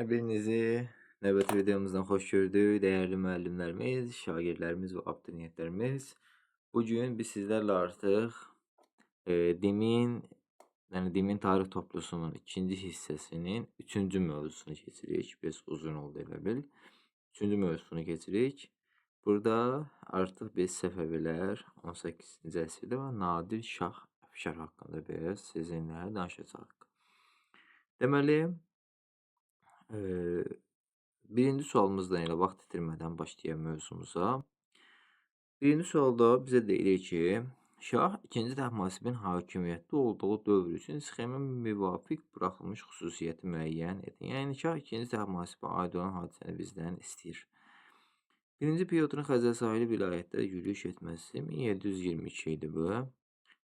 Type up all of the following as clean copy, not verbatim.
Hər birinizi növbəti videomuzdan xoş gördük. Dəyərli müəllimlərimiz, şagirdlərimiz və abituriyentlərimiz. Bugün biz sizlərlə artıq DİM-in, DİM-in tarix toplusunun ikinci hissəsinin üçüncü mövzusunu keçirik. Biraz uzun oldu elə bil. Üçüncü mövzusunu keçirik. Burada artıq biz Səfəvilər 18-ci əsrdə və Nadir Şah Əfşar haqqında biraz sizinlə danışacağıq. Deməli, birinci sualımızdan elə vaxt itirmədən başlayaq mövzumuza. Birinci sualda bizə deyilir ki, Şah 2-ci Təhmasibin hakimiyyətdə olduğu dövr üçün sxemə müvafiq buraxılmış xüsusiyyəti müəyyən edin. Yəni, Şah 2-ci Təhmasibə aid olan hadisəni bizdən istəyir. 1-ci Pyotrun Xəzər sahili vilayətlərə yürüyüş etməsi 1722 idi bu.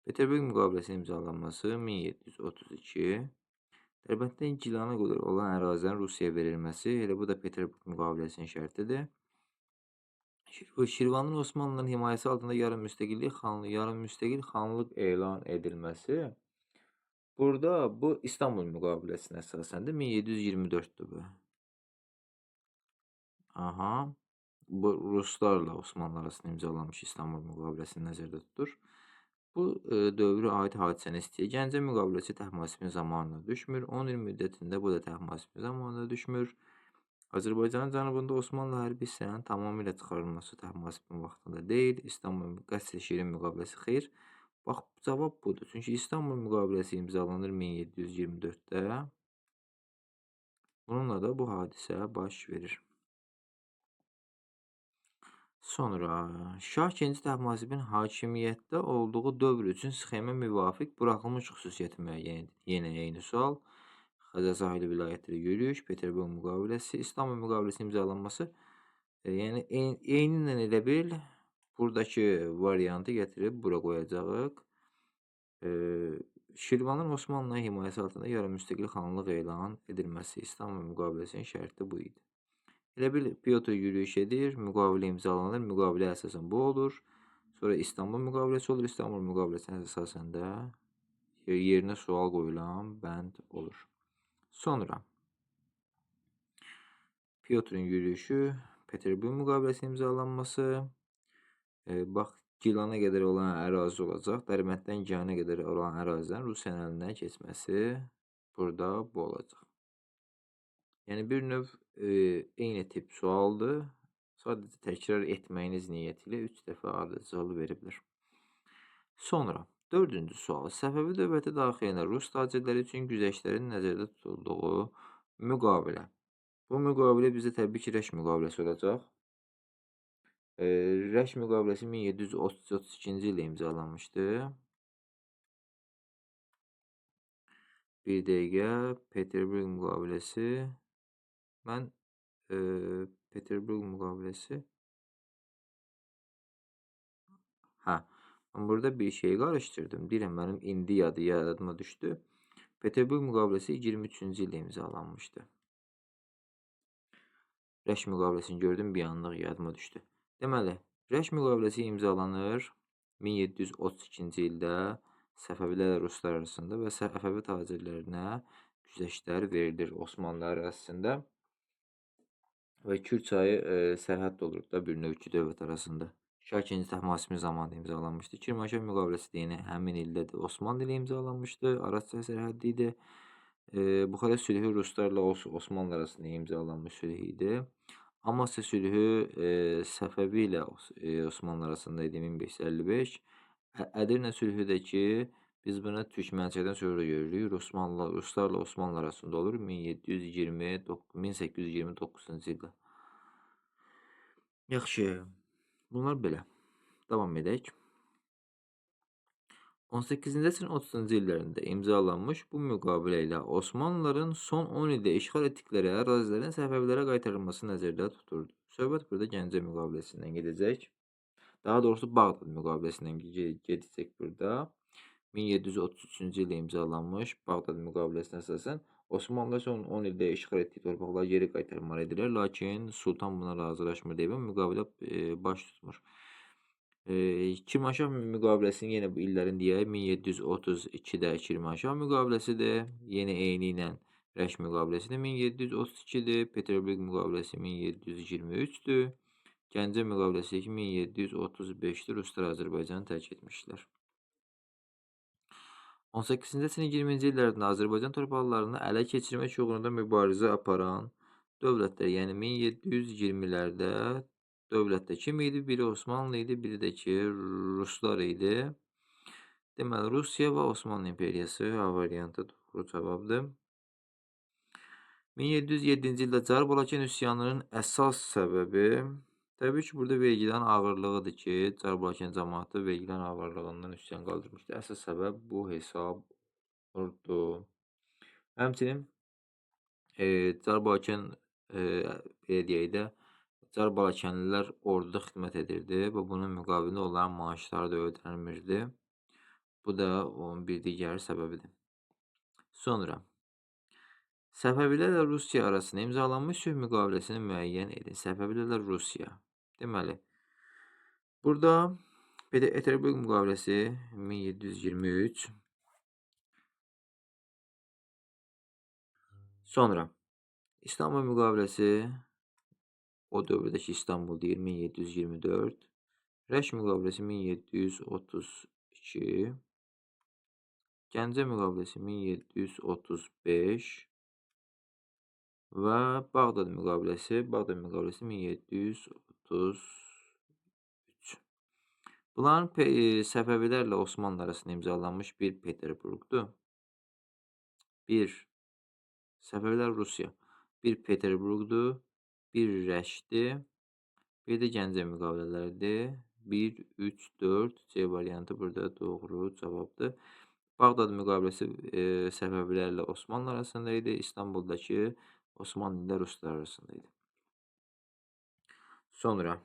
Peterburq müqaviləsinin imzalanması 1732. Dərbənddən Gilana qədər olan ərazilərin Rusiyaya verilməsi, elə bu da Peterburq müqaviləsinin şərtidir. Şirvanın Osmanlıların himayəsi altında yarım-müstəqil xanlıq elan edilməsi. Burada bu İstanbul müqaviləsinə əsasəndir. 1724'dür bu. Bu Ruslarla Osmanlı arasında imzalanmış İstanbul müqaviləsini nəzərdə tutur. Bu dövrə aid hadisəni istəyir. Gəncə müqaviləsi Təhmasibin zamanına düşmür. 10 il müddətində bu da Təhmasibin zamanına düşmür. Azərbaycanın cənubunda Osmanlı hərbi hissənin tamamilə çıxarılması Təhmasibin vaxtında deyil. İstanbul Qəsr-i müqaviləsi xeyr. Bax, cavab budur. Çünki İstanbul müqaviləsi imzalanır 1724'də. Bununla da bu hadisə baş verir. Sonra Şah 2-ci Təhmasibin hakimiyyətdə olduğu dövr üçün sxemə müvafiq buraxılmış xüsusiyyəti müəyyən edin. Yenə eyni sual. Xəzər sahili vilayətləri yürüyüş, Peterburq müqaviləsi, İstanbul müqaviləsinin imzalanması. Yəni eynilə elə bil buradakı variantı gətirib bura qoyacağıq. Şirvanın Osmanlı himayəsi altında yarım-müstəqil xanlıq elan edilməsi İstanbul müqaviləsinin şərti bu idi. Elə bil Pyotr yürüyüş edir, müqavilə imzalanır, müqavilə əsasən bu olur. Sonra İstanbul müqaviləsi olur, İstanbul müqaviləsinin əsasən də yerinə sual qoyulan bənd olur. Sonra Pyotrun yürüyüşü, Peterburq müqaviləsinin imzalanması, bax, Gilana qədər olan ərazi olacaq, Dərbənddən Gilana qədər olan ərazidən Rusiyanın əlinə keçməsi burada bu olacaq. Yəni, bir növ eyni tip sualdır. Sadəcə təkrar etməyiniz niyyəti ilə 3 dəfə ardıcılı veriblər. Sonra, 4-cü sual. Səfəvi dövləti daxilində Rus tacirləri üçün güzəştlərin nəzərdə tutulduğu müqavilə. Bu müqavilə bizə təbii ki, Rəş müqaviləsi olacaq. Rəş müqaviləsi 1732-ci ildə imzalanmışdı. Bir dəqiqə, Peterburq müqaviləsi. Mən Peterburq müqaviləsi. Mən burada bir şey qarışdırdım. Deyirəm, mənim indi yadıma düşdü. Peterburq müqaviləsi 23-cü ildə imzalanmışdı. Rəş müqaviləsini gördüm, bir anlıq yadıma düşdü. Deməli, Rəş müqaviləsi imzalanır 1732-ci ildə Səfəvilər Ruslar arasında və Səfəvi tacirlərinə güzəştlər verilir Osmanlı ərazisində. Və Kür çayı sərhəd olur da bir növ iki dövlət arasında. Şah 2-ci Təhmasibin zamanında imzalanmışdı. Kirmanşah müqaviləsi də yine həmin ildə də Osmanlı ilə imzalanmışdı. Araz çayı sərhəddi idi. Buxarest sülhü Ruslarla Osmanlı arasında imzalanmış sülh idi. Amasya sülhü Səfəvi ilə Osmanlı arasında idi 1555. Ədirnə sülhü də ki, biz buna Türk mənşədən sonra görürük. Ruslarla Osmanlı arasında olur 1829-cu ildə. Yaxşı, bunlar belə. Davam edək. 18-ci əsrin 30-cu illərində imzalanmış bu müqavilə ilə Osmanlıların son 10 ildə işğal etdikləri ərazilərin Səfəvilərə qaytarılması nəzərdə tutulurdu. Söhbət burada Gəncə müqaviləsindən gedəcək. Daha doğrusu Bağdad müqaviləsindən gedəcək burada. 1733-cü ildə imzalanmış Bağdad müqaviləsinə əsasən Osmanlılar son 10 ildə işğal etdiyi torpaqları geri qaytarmalı edirlər. Lakin Sultan buna razılaşmır deyib, müqavilə baş tutmur. Kirmanşah müqaviləsinin yenə bu illərin deyək, 1732-də Kirmanşah müqaviləsidir. Yenə eyni ilə Rəş müqaviləsi də 1732-dir. Peterburq müqaviləsi 1723-dür. Gəncə müqaviləsi 1735-dir. Ruslar Azərbaycanı tərk etmişlər. 18-ci əsrin 20-ci illərində Azərbaycan torpaqlarını ələ keçirmək uğrunda mübarizə aparan dövlətlər, yəni 1720-lərdə dövlətdə kim idi? Biri Osmanlı idi, biri də ki Ruslar idi. Deməli, Rusiya və Osmanlı İmperiyası A variantı doğru cavabdır. 1707-ci ildə Çar Balakən üsyanının əsas səbəbi təbii ki, burada vergilərin ağırlığıdır ki, Çar Balakən cəmaatı vergilərin ağırlığından üsyan qaldırmışdı. Əsas səbəb bu hesab olurdu. Həmçinin Çar Balakən belə deyək də, Çar Balakənlilər orduda xidmət edirdi və bunun müqabilində onların maaşları da ödənilmirdi. Bu da onun bir digər səbəbidir. Sonra Səfəvilərlə Rusiya arasında imzalanmış sülh müqaviləsini müəyyən edin. Səfəvilərlə Rusiya. Deməli, burada Peterburq müqaviləsi 1723. Sonra İstanbul müqaviləsi, o dövrdəki İstanbul deyir, 1724. Rəş müqaviləsi 1732. Gəncə müqaviləsi 1735 və Bağdad müqaviləsi 1733. Bunların Səfəvilərlə Osmanlı arasında imzalanmış bir Peterburqdur. Bir Səfəvilər Rusiya. Bir Peterburqdur, bir Rəşdir, bir də Gəncə müqavilələrdir. 1, 3, 4 C variantı burada doğru cavabdır. Bağdad müqaviləsi Səfəvilərlə Osmanlı arasında idi. İstanbuldakı Osmanlı ilə Ruslar arasında idi. Sonra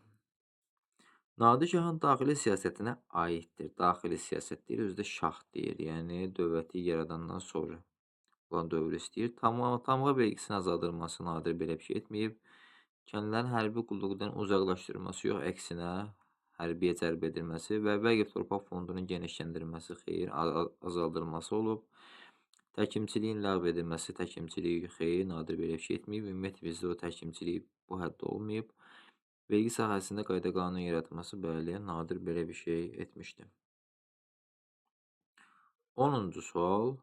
Nadir Şahın daxili siyasətinə aiddir. Daxili siyasət deyir, özü də şah deyir. Yəni dövləti yaradandan sonra olan dövr istəyir. Tamğa vergisinin azaldılması Nadir belə bir şey etməyib. Kəndlərin hərbi qulluqdan uzaqlaşdırılması yox, əksinə hərbiyə cəlb edilməsi və vəqf torpaq fondunun genişləndirilməsi xeyr, azaldılması olub. Təkimçiliyin ləğv edilməsi, təkimçiliyi xeyr, Nadir belə bir şey etməyib. Ümumiyyətlə bizdə o təkimçilik bu həddə olmayıb. Vergi sahəsində qayda qanun yaratması, bəli, Nadir belə bir şey etmişdi. 10-cu sual.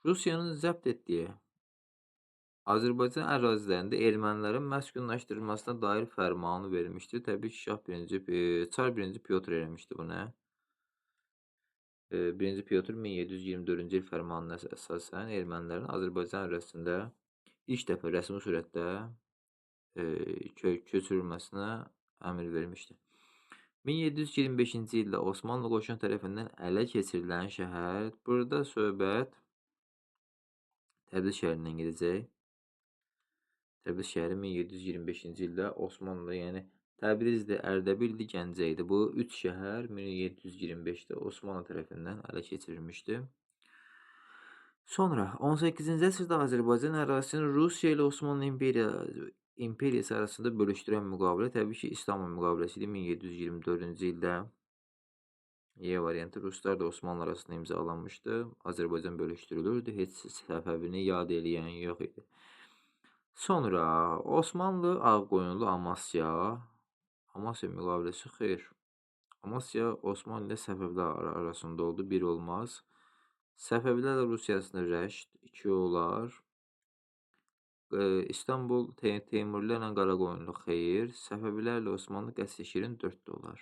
Rusiyanın zəbt etdiyi Azərbaycan ərazilərində ermənilərin məskunlaşdırılmasına dair fərmanı verilmişdir. Təbii ki, Çar 1-ci Pyotr eləmişdi bunu. 1-ci Pyotr 1724-cü il fərmanına əsasən ermənilərin Azərbaycan ərazisində ilk dəfə rəsmi surətdə köçürülməsinə əmr vermişdi. 1725-ci ildə Osmanlı qoşun tərəfindən ələ keçirilən şəhər, burada söhbət Təbriz şəhərindən gedəcək. Təbriz şəhəri 1725-ci ildə Osmanlı, yəni Təbrizdir, Ərdəbildir, Gəncə idi. Bu 3 şəhər 1725-də Osmanlı tərəfindən ələ keçirilmişdi. Sonra 18-ci əsrdə Azərbaycan ərazisini Rusiya ilə Osmanlı İmperiyası arasında bölüşdürən müqavilə təbii ki, İstanbul müqaviləsi idi 1724-cü ildə. E variantı Ruslar da Osmanlı arasında imzalanmışdı. Azərbaycan bölüşdürülürdü. Heç Səfəvini yad eləyən yox idi. Sonra Osmanlı Ağqoyunlu Amasya. Amasya müqaviləsi xeyr. Amasya Osmanlı ilə Səfəvilər arasında oldu. 1 olmaz. Səfəvilərlə Rusiya arasında rəşd 2 olar. İstanbul Teymurilərlə Qaraqoyunlu xeyr. Səfəvilərlə Osmanlı Qəsr-i-Şirin 4 də olar.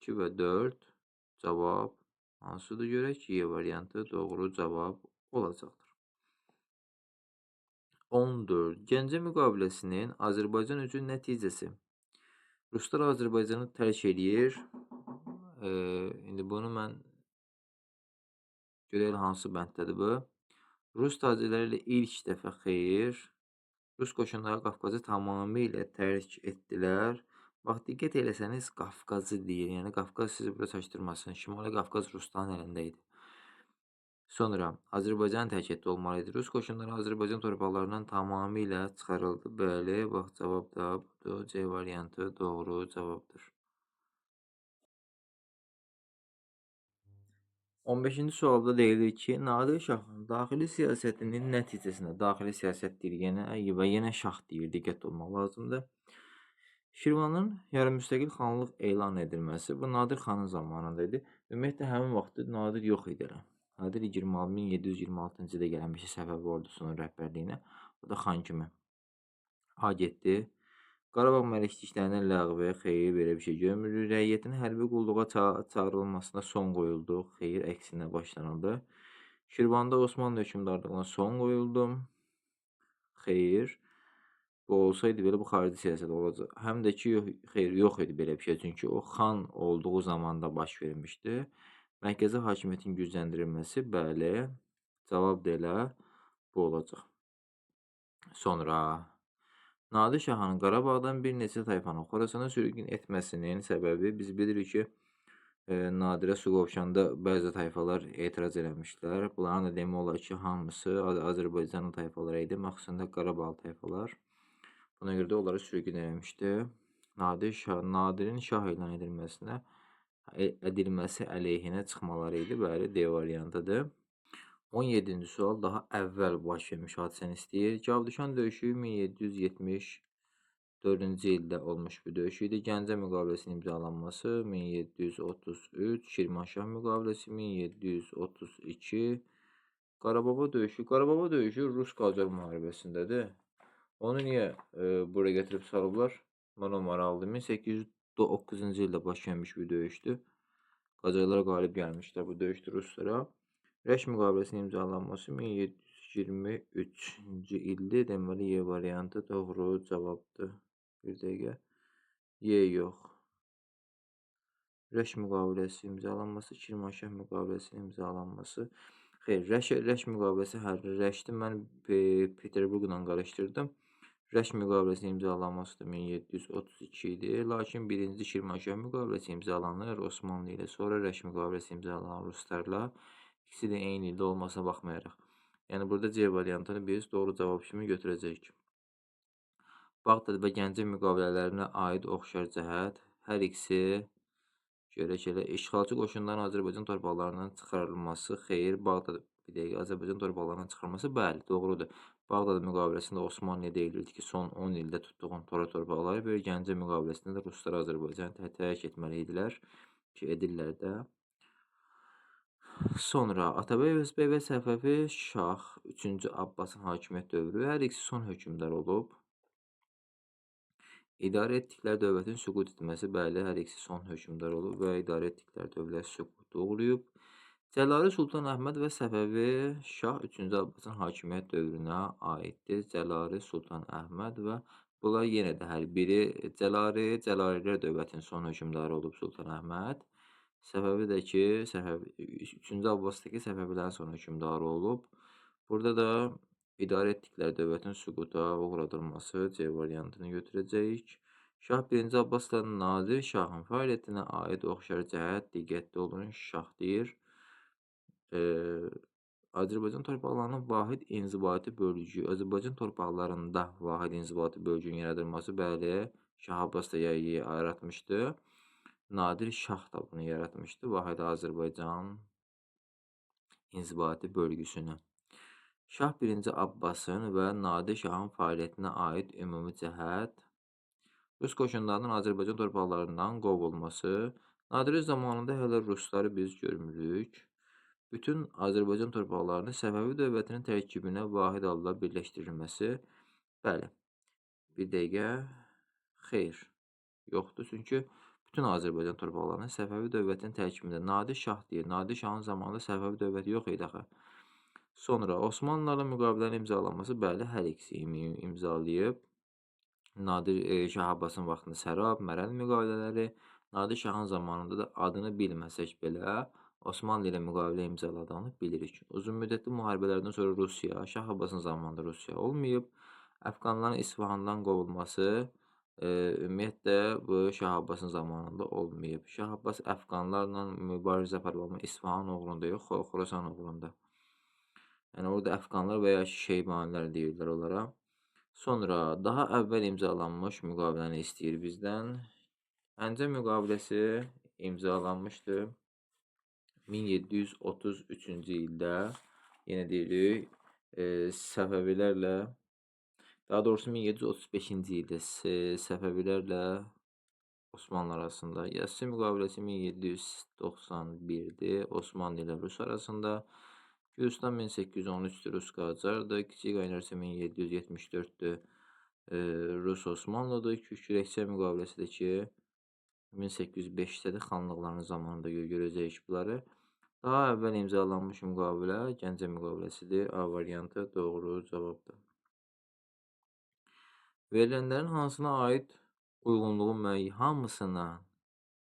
2 və 4 cavab hansıdır görək? E variantı doğru cavab olacaqdır. 14. Gəncə müqaviləsinin Azərbaycan üçün nəticəsi. Ruslar Azərbaycanı tərk edir. İndi bunu mən görək hansı bənddədir bu. Rus tacirləri ilə ilk dəfə xeyr. Rus qoşunları Qafqazı tamamilə tərk etdilər. Bax, diqqət eləsəniz, Qafqazı deyir. Yəni, Qafqaz sizi burada çaşdırmasın. Şimali Qafqaz Rusların əlində idi. Sonra Azərbaycan tərk etdi olmalıydı. Rus qoşunları Azərbaycan torpaqlarından tamamilə çıxarıldı. Bəli, bax, cavab da budur. C variantı doğru cavabdır. 15-ci sualda deyilir ki, Nadir Şahın daxili siyasətinin nəticəsində, daxili siyasət deyir yenə və yenə şah deyir, diqqətli olmaq lazımdır. Şirvanın yarımüstəqil xanlıq elan edilməsi bu Nadir xanın zamanında idi. Ümumiyyətlə, həmin vaxtda Nadir yox idi elə. Nadir 1726-cı ildə gəlmişdi Səfəvi ordusunun rəhbərliyinə. O da xan kimi getdi. Qarabağ məlikliklərinin ləğvi, xeyr, belə bir şey görmürük. Rəiyyətin hərbi qulluğa çağırılmasına son qoyuldu, xeyr, əksinə başlanıldı. Şirvanda Osmanlı hökmdarlığına son qoyuldu, xeyr. Bu olsaydı belə bu xarici siyasət olacaq. Həm də ki, xeyr, yox idi belə bir şey. Çünki o xan olduğu zamanda baş vermişdi. Mərkəzi hakimiyyətin gücləndirilməsi, bəli, cavab da elə bu olacaq. Sonra Nadir Şahın Qarabağdan bir neçə tayfanın Xorasana sürgün etməsinin səbəbi biz bilirik ki, Nadirə su qovşanda bəzi tayfalar etiraz eləmişdilər. Bunların da demək olar ki, hamısı Azərbaycanlı tayfaları idi, məxsusunda Qarabağ tayfalar. Buna görə də onları sürgün eləmişdi. Nadirin şah elan edilməsi əleyhinə çıxmaları idi. Bəli, D variantıdır. 17-ci sual daha əvvəl baş vermiş hadisəni istəyir. Cavdüşan döyüşü 1774-cü ildə olmuş bir döyüş idi. Gəncə müqaviləsinin imzalanması 1733, Şirvanşah müqaviləsi 1732, Qarababa döyüşü. Qarababa döyüşü Rus-Qacar müharibəsindədir. Onu niyə buraya gətirib salıblar? Bana maraqlıdır. 1809-cu ildə baş vermiş bir döyüşdür. Qacarlar qalib gəlmişlər bu döyüşdə Ruslara. Rəş müqaviləsinin imzalanması 1723-cü ildir. Deməli, Y variantı doğru cavabdır. Bir dəqiqə. Y yox. Rəş müqaviləsi imzalanması, Şirvanşah müqaviləsinin imzalanması. Xeyr, Rəş müqaviləsi Rəşdir. Mən Peterburqla qarışdırdım. Rəş müqaviləsinin imzalanması da 1732 idi. Lakin birinci Şirvanşah müqaviləsi imzalanır Osmanlı ilə. Sonra Rəş müqaviləsi imzalanır Ruslarla. İkisi də eyni ildə olmasına baxmayaraq. Yəni, burada C variantını biz doğru cavab kimi götürəcəyik. Bağdad və Gəncə müqavilələrinə aid oxşar cəhət. Hər ikisi görək elə. İşğalçı qoşunların Azərbaycan torpaqlarından çıxarılması. Xeyr, Bağdad bir dəqiqə. Azərbaycan torpaqlarından çıxarılması, bəli, doğrudur. Bağdad müqaviləsində Osmanlıya deyilirdi ki, son 10 ildə tutduğun torpaqları bir Gəncə müqaviləsində də Ruslar Azərbaycanı tərk etməli idilər ki, edirlər də. Sonra Atabey Özbək və Səfəvi Şah 3-cü Abbasın hakimiyyət dövrü. Hər ikisi son hökmdar olub. İdarə etdikləri dövlətin süqut etməsi, bəli, hər ikisi son hökmdar olub və idarə etdikləri dövlət süqutu uğrayıb. Cəlaliri Sultan Əhməd və Səfəvi Şah 3-cü Abbasın hakimiyyət dövrünə aiddir. Cəlaliri Sultan Əhməd və bunlar yenə də hər biri Cəlalilər dövlətin son hökmdarı olub Sultan Əhməd. Səfəvi də ki, 3-cü Abbasdakı Səfəvilərin son hökmdarı olub. Burada da idarə etdikləri dövlətin süquta uğradılması C variantını götürəcəyik. Şah 1-ci Abbasla Nadir Şahın fəaliyyətinə aid oxşar cəhət, diqqətli olun, şah deyir. Azərbaycan torpaqlarının vahid inzibati bölgü, Azərbaycan torpaqlarında vahid inzibati bölgünün yaradılması, bəli, Şah Abbas da yaratmışdı. Nadir Şah da bunu yaratmışdı, vahid Azərbaycan inzibati bölgüsünü. Şah 1-ci Abbasın və Nadir Şahın fəaliyyətinə aid ümumi cəhət. Rus qoşunlarının Azərbaycan torpaqlarından qovulması. Nadirin zamanında hələ Rusları biz görmürük. Bütün Azərbaycan torpaqlarını Səfəvi dövlətinin tərkibinə vahid halda birləşdirilməsi. Bəli. Bir dəqiqə. Xeyr. Yoxdur. Çünki bütün Azərbaycan torpaqlarını Səfəvi dövlətinin tərkibində Nadir Şah deyir. Nadir Şahın zamanında Səfəvi dövləti yox idi axı. Sonra Osmanlılarla müqavilənin imzalanması, bəli, hər ikisi imzalayıb. Nadir Şah Abbasın vaxtında Sərab, Mərəl müqavilələri, Nadir Şahın zamanında da adını bilməsək belə Osmanlı ilə müqavilə imzaladığını bilirik. Uzun müddətli müharibələrdən sonra Rusiya, Şah Abbasın zamanında Rusiya olmayıb. Əfqanların İsfahandan qovulması, ümumiyyətlə bu Şah Abbasın zamanında olmayıb. Şah Abbas Əfqanlarla mübarizə aparıb, amma İsfahan uğrunda yox, Xorasan uğrunda. Yəni, orada Əfqanlar və ya Şeybanilər deyirlər onlara. Sonra daha əvvəl imzalanmış müqaviləni istəyir bizdən. Əncə müqaviləsi imzalanmışdır 1733-cü ildə yenə deyirik, Səfəvilərlə, daha doğrusu 1735-ci ildə Səfəvilərlə Osmanlı arasında. Yassi müqaviləsi 1791-dir. Osmanlı ilə Rus arasında. Gürcüstan 1813-dür, Rus Qacardır. Kiçik Qaynarca 1774-dür. Rus Osmanlıdır. Kükürəkçə müqaviləsi də ki 1805-dədir. Xanlıqların zamanında görəcəyik bunları. Daha əvvəl imzalanmış müqavilə Gəncə müqaviləsidir. A variantı doğru cavabdır. Verilənlərin hansına aid uyğunluğu hamısına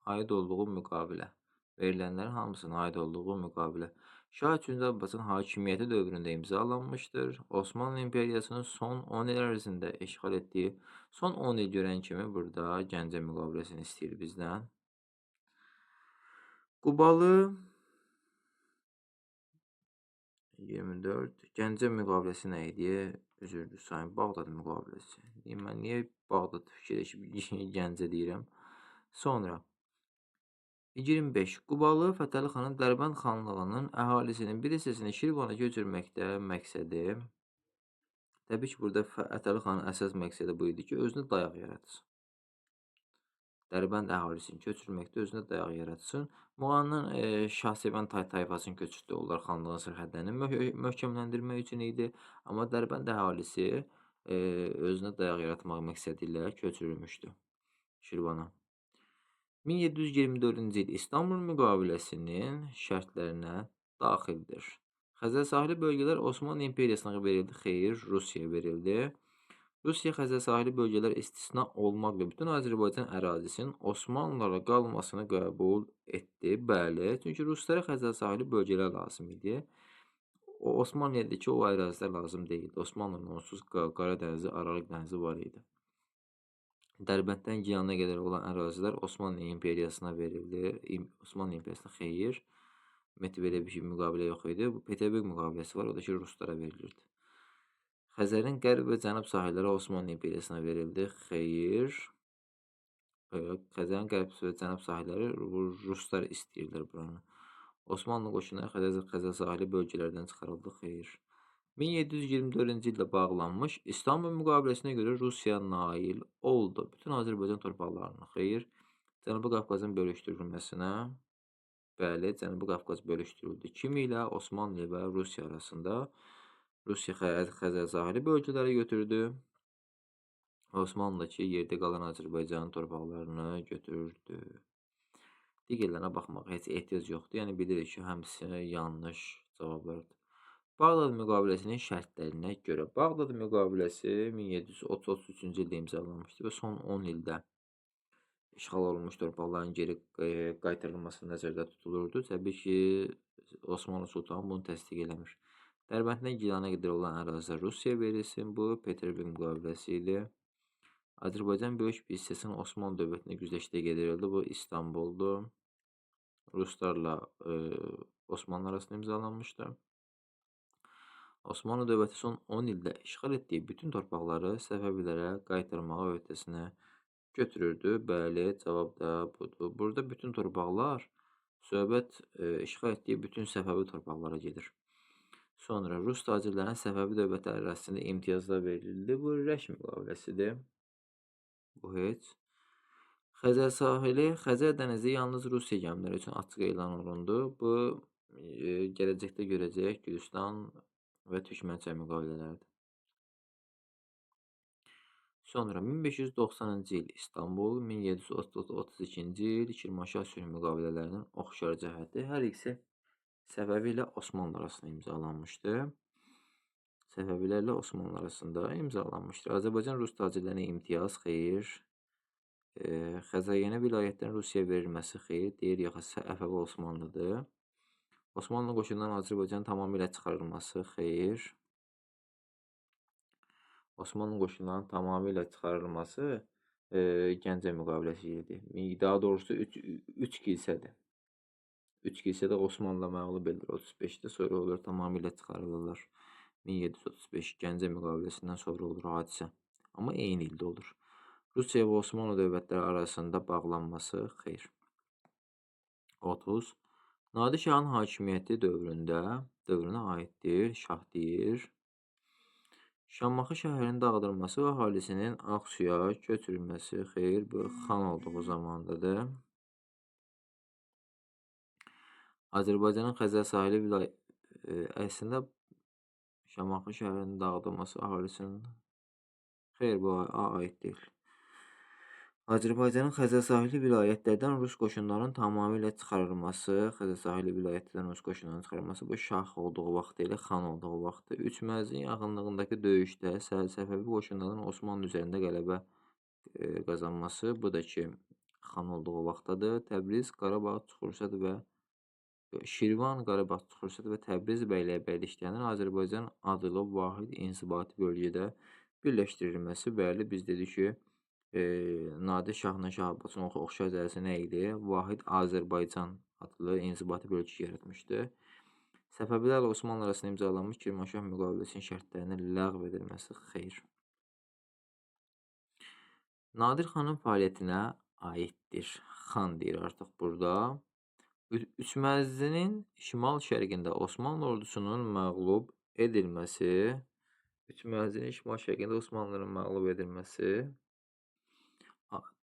aid olduğu müqavilə. Verilənlərin hamısına aid olduğu müqavilə. Şah 3-cü Abbasın hakimiyyəti dövründə imzalanmışdır. Osmanlı İmperiyasının son 10 il ərzində işğal etdiyi, son 10 il görən kimi burada Gəncə müqaviləsini istəyir bizdən. Qubalı 24. Gəncə müqaviləsi nə idi? Üzürdür sayın. Bağdad müqaviləsi. Mən niyə Bağdad fikirləşib Gəncə deyirəm? Sonra 25. Qubalı Fətəli xanın Dərbənd xanlığının əhalisinin bir hissəsini Şirvana köçürməkdə məqsədi. Təbii ki, burada Fətəli xanın əsas məqsədi bu idi ki, özünə dayaq yaratsın. Dərbənd əhalisini köçürməkdə özünə dayaq yaratsın. Muğanın Şahsevən tayfasını köçürdü. Onlar xanlığın sərhədlərini möhkəmləndirmək üçün idi. Amma Dərbənd əhalisi özünə dayaq yaratmaq məqsədi ilə köçürülmüşdü Şirvana. 1724-cü il İstanbul müqaviləsinin şərtlərinə daxildir. Xəzər sahili bölgələr Osmanlı İmperiyasına verildi, xeyr, Rusiyaya verildi. Rusiya Xəzər sahili bölgələr istisna olmaqla bütün Azərbaycan ərazisinin Osmanlılara qalmasını qəbul etdi. Bəli, çünki Ruslara Xəzər sahili bölgələr lazım idi. Osmanlıya dedi ki, o ərazilər lazım deyildi. Osmanlının onsuz Qara dənizi, Aralıq dənizi var idi. Dərbənddən Giyana qədər olan ərazilər Osmanlı İmperiyasına verildi. Osmanlı İmperiyasına xeyr. Ümumiyyətlə belə bir müqavilə yox idi. Bu Peterburq müqaviləsi var, o da ki Ruslara verilirdi. Xəzərin qərb və cənub sahilləri Osmanlı İmperiyasına verildi. Xeyr. Xəzərin qərb və cənub sahilləri Ruslar istəyirlər buranı. Osmanlı qoşunları Xəzər sahili bölgələrdən çıxarıldı. Xeyr. 1724-cü ildə bağlanmış İstanbul müqaviləsinə görə Rusiya nail oldu bütün Azərbaycan torpaqlarına. Xeyr. Cənubi Qafqazın bölüşdürülməsinə. Bəli, Cənubi Qafqaz bölüşdürüldü. Kim ilə? Osmanlı və Rusiya arasında. Rusiya Xəzər sahili bölgələri götürdü. Osmanlı ki, yerdə qalan Azərbaycanın torpaqlarını götürdü. Digərlərinə baxmaq heç ehtiyac yoxdur. Yəni bilirik ki, həmisi yanlış cavablardır. Bağdad müqaviləsinin şərtlərinə görə. Bağdad müqaviləsi 1733-cü ildə imzalanmışdı və son 10 ildə işğal olunmuş torpaqların geri qaytarılması nəzərdə tutulurdu. Təbii ki, Osmanlı Sultanı bunu təsdiq eləmir. Dərbənddən Gilana qədər olan ərazilər Rusiyaya verilsin. Bu Peterburq müqaviləsi idi. Azərbaycan böyük bir hissəsini Osmanlı dövlətinə güzəştə gedirildi. Bu İstanbuldur. Ruslarla Osmanlı arasında imzalanmışdı. Osmanlı dövləti son 10 ildə işğal etdiyi bütün torpaqları Səfəvilərə qaytarmağı öhdəsinə götürürdü. Bəli, cavab da budur. Burada bütün torpaqlar söhbət işğal etdiyi bütün Səfəvi torpaqlara gedir. Sonra Rus tacirlərin Səfəvi dövləti ərazisində imtiyazlar verildi. Bu Rəş müqaviləsidir. Bu heç. Xəzər sahili, Xəzər dənizi yalnız Rusiya gəmiləri üçün açıq elan olundu. Bu gələcəkdə görəcək Gürcüstan və Türkmənçay müqavilələrdir. Sonra 1590-cı il İstanbul, 1732-ci il Şirvanşah sülh müqavilələrinin oxşar cəhəti. Hər ikisi Səfəvi ilə Osmanlı arasında imzalanmışdı. Səfəvilərlə Osmanlı arasında imzalanmışdır. Azərbaycan Rus tacirlərinə imtiyaz, xeyr. Xəzəryeni vilayətlərin Rusiyaya verilməsi, xeyr. Deyir, yaxud Səfəvi Osmanlıdır. Osmanlı qoşunlarının Azərbaycanın tamamilə çıxarılması, xeyr. Osmanlı qoşunlarının tamamilə çıxarılması Gəncə müqaviləsi idi. Daha doğrusu 3 kilsədir. 3 kilsədə Osmanlı məğlub edilir 35-də, sonra olur tamamilə çıxarılırlar. 1735 Gəncə müqaviləsindən sonra olur hadisə. Amma eyni ildə olur. Rusiya və Osmanlı dövlətləri arasında bağlanması, xeyr. 30. Nadir Şahın hakimiyyəti dövrünə aiddir. Şah deyir. Şamaxı şəhərinin dağıdılması və əhalisinin Ağsuya götürülməsi. Xeyr, bu xan olduğu zamandadır. Azərbaycanın Xəzər sahili əslində Şamaxı şəhərinin dağıdılması əhalisinin xeyr, bu aid deyil. Azərbaycanın Xəzər sahili vilayətlərdən Rus qoşunlarının tamamilə çıxarılması, Xəzər sahili vilayətlərdən Rus qoşunlarının çıxarılması bu Şah olduğu vaxt deyil, xan olduğu vaxtdır. Üç Mərzin yaxınlığındakı döyüşdə Səfəvi qoşunlarının Osmanlı üzərində qələbə qazanması, bu da ki, xan olduğu vaxtdadır. Təbriz, Qarabağ, Çuxursəd və Şirvan, Qarabağ, Çuxursəd və Təbriz bəyliklərinin Azərbaycan adlı vahid inzibati bölgədə birləşdirilməsi. Bəli, biz dedik ki, Nadir Şahla Şah Abbasın oxşar cəhəzi nə idi? Vahid Azərbaycan adlı inzibati bölgə yaratmışdı. Səfəvilərlə Osmanlı arasında imzalanmış Kirmanşah müqaviləsinin şərtlərinin ləğv edilməsi. Xeyr. Nadir xanın fəaliyyətinə aiddir. Xan deyir artıq burada. Üç Mərzinin şimal-şərqində Osmanlı ordusunun məğlub edilməsi. Üç Mərzinin şimal-şərqində Osmanlıların məğlub edilməsi.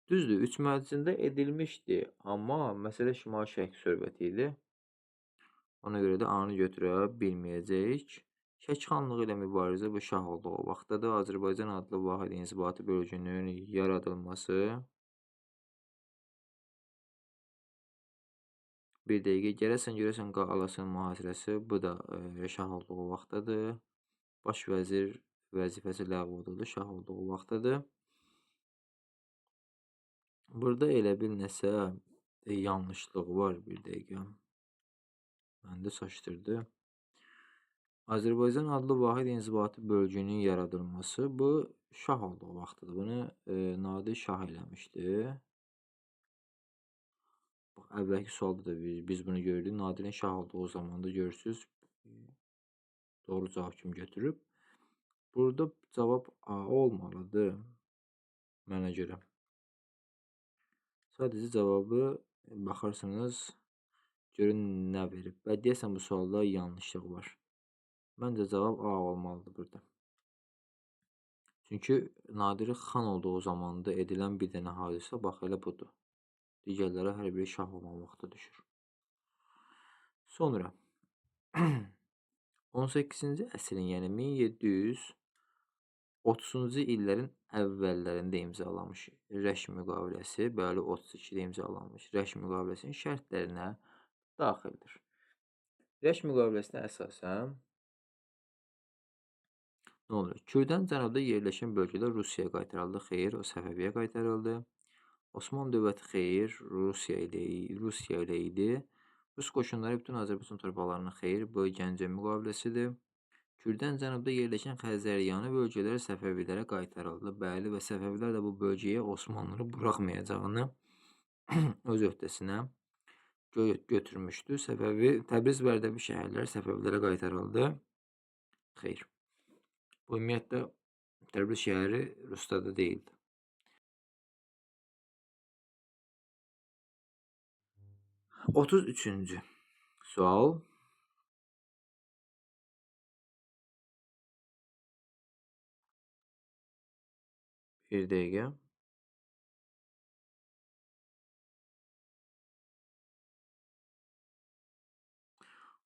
Düzdür, Üç Mərzində edilmişdi, amma məsələ şimal-şərq söhbəti idi. Ona görə də anı götürə bilməyəcəyik. Şəkxanlığı ilə mübarizə bu Şah olduğu vaxtdadır. Azərbaycan adlı vahid inzibati bölgünün yaradılması. Bir dəqiqə, görəsən qalasının mühasirəsi, bu da Şah olduğu vaxtdadır. Baş vəzir vəzifəsi ləğv olundu, Şah olduğu vaxtdadır. Burada elə bil nəsə yanlışlıq var, bir dəqiqə. Məndə çaşdırdı. Azərbaycan adlı vahid inzibati bölgünün yaradılması, bu Şah olduğu vaxtıdır. Bunu Nadir Şah eləmişdi. Əvvəlki sualda da biz bunu gördük. Nadirin Şah olduğu zamanda görürsünüz. Doğru cavab kimi götürüb. Burada cavab A olmalıdır. Mənə görə. Sadəcə cavabı baxarsınız, görün nə verib. Və deyəsən bu sualda yanlışlıq var. Məncə cavab A olmalıdır burada. Çünki Nadiri xan olduğu zamanda edilən bir dənə hadisə, bax elə budur. Digərlərə hər biri Şah olan vaxtda düşür. Sonra 18-ci əsrin, yəni 1730-cu illərin əvvəllərində imzalanmış Rəş müqaviləsi, bəli 32-də imzalanmış Rəş müqaviləsinin şərtlərinə daxildir. Rəş müqaviləsinə əsasən nə olur? Kürdən cənubda yerləşən bölgələr Rusiyaya qaytarıldı. Xeyr, o Səfəviyə qaytarıldı. Osmanlı dövləti xeyr, Rusiya ilə idi. Rus qoşunları bütün Azərbaycan torpaqlarının xeyr, bu Gəncə müqaviləsidir. Kürdən cənubda yerləşən Xəzəryanı bölgələr Səfəvilərə qaytarıldı. Bəli, və Səfəvilər də bu bölgəyə Osmanlıları buraxmayacağını öz öhdəsinə götürmüşdü. Təbriz və Ərdəbil şəhərləri Səfəvilərə qaytarıldı. Xeyr. Bu ümumiyyətlə Təbriz şəhəri Ruslarda deyildi. Otuz üçüncü sual. Bir dəqiqə.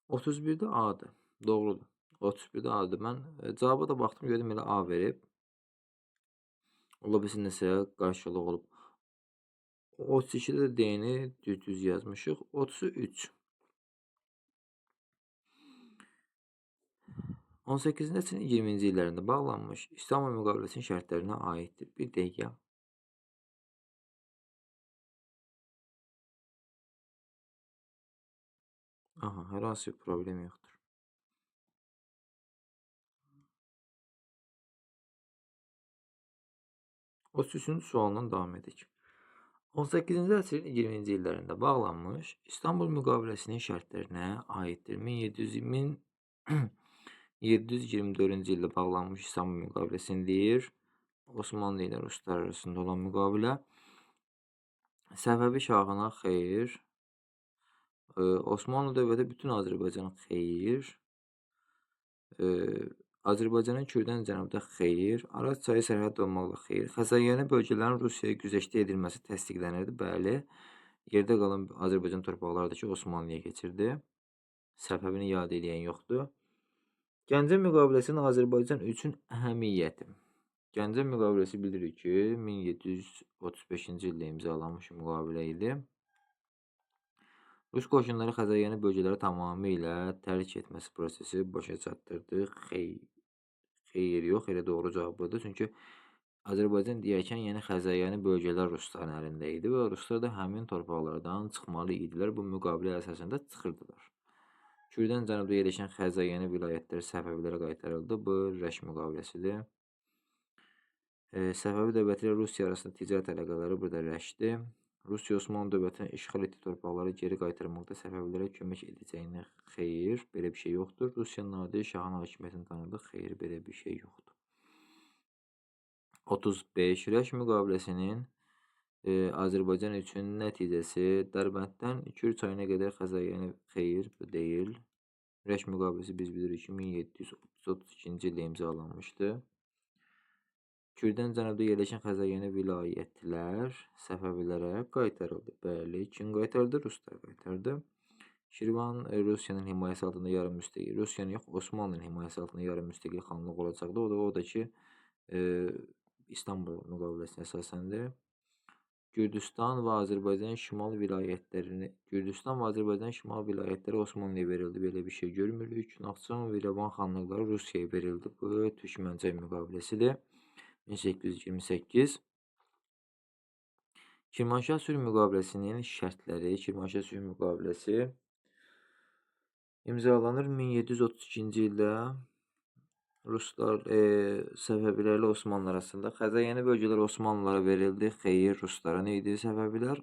31-də A-dır. Doğrudur. 31-də A-dır. Mən cavaba da baxdım, gördüm elə A verib. Ola bilsin nəsə qarşılıq olub. 32-də də D-ni düz yazmışıq. 33. 18-ci əsrin 20-ci illərində bağlanmış İstanbul müqaviləsinin şərtlərinə aiddir. Bir dəqiqə. Aha, hər hansı bir problem yoxdur. O 33-cü sualdan davam edək. 18-ci əsrin 20-ci illərində bağlanmış İstanbul müqaviləsinin şərtlərinə aiddir. 1724-cü ildə bağlanmış İstanbul müqaviləsini deyir. Osmanlı ilə Ruslar arasında olan müqavilə. Səfəvi şahına xeyr. Osmanlı dövləti bütün Azərbaycana xeyir. Azərbaycanın Kürdən cənubda xeyir. Araz çayı sərhəd olmaqla xeyir. Xəzəryeni bölgələrin Rusiyaya güzəştə edilməsi təsdiqlənirdi. Bəli. Yerdə qalan Azərbaycan torpaqları da ki, Osmanlıya keçirdi. Səbəbini yad edən yoxdur. Gəncə müqaviləsinin Azərbaycan üçün əhəmiyyəti. Gəncə müqaviləsi bildirir ki, 1735-ci ildə imzalanmış müqavilə idi. Rus qoşunları Xəzəryeni bölgələri tamamilə tərk etməsi prosesi başa çatdırdı. Xeyr yox, elə doğru cavab budur. Çünki Azərbaycan deyərkən, yəni Xəzəryeni bölgələr Rusların əlində idi və Ruslar da həmin torpaqlardan çıxmalı idilər. Bu müqavilə əsasında çıxırdılar. Kürdən cənubda yerləşən Xəzəryeni vilayətləri Səfəvilərə qaytarıldı. Bu Rəş müqaviləsidir. Səfəvi dövləti ilə Rusiya arasında ticarət əlaqələri burada Rəşdir. Rusiya Osmanlı dövlətinin işğal etdiyi torpaqları geri qaytarmaqda Səfəvilərə kömək edəcəyini xeyr, belə bir şey yoxdur. Rusiyanın Nadir Şahın hakimiyyətini tanıdı, xeyr, belə bir şey yoxdur. 35. Rəş müqaviləsinin Azərbaycan üçün nəticəsi Dərbənddən Kür çayına qədər Xəzəryeni xeyr, bu deyil. Rəş müqaviləsi biz bilirik ki, 1732-ci ildə imzalanmışdı. Kürdən cənubda yerləşən Xəzəryeni vilayətlər Səfəvilərə qaytarıldı. Bəli, kim qaytardı? Ruslar qaytardı. Şirvan Rusiyanın himayəsi altında yarım müstəqil, Rusiyanın yox, Osmanlının himayəsi altında yarım müstəqil xanlıq olacaqdı. O da ki, İstanbul müqaviləsinə əsasendir. Gürcüstan və Azərbaycan şimal vilayətləri Osmanlıya verildi. Belə bir şey görmürük. Naxçıvan və İrəvan xanlıqları Rusiyaya verildi. Bu Türkmənçay müqaviləsidir. 1828. Kirmanşah sülh müqaviləsinin şərtləri. Kirmanşah sülh müqaviləsi imzalanır 1732-ci ildə. Ruslar Səfəvilərlə Osmanlı arasında. Xəzəryeni bölgələr Osmanlılara verildi. Xeyr, Ruslara nə idi Səfəvilər?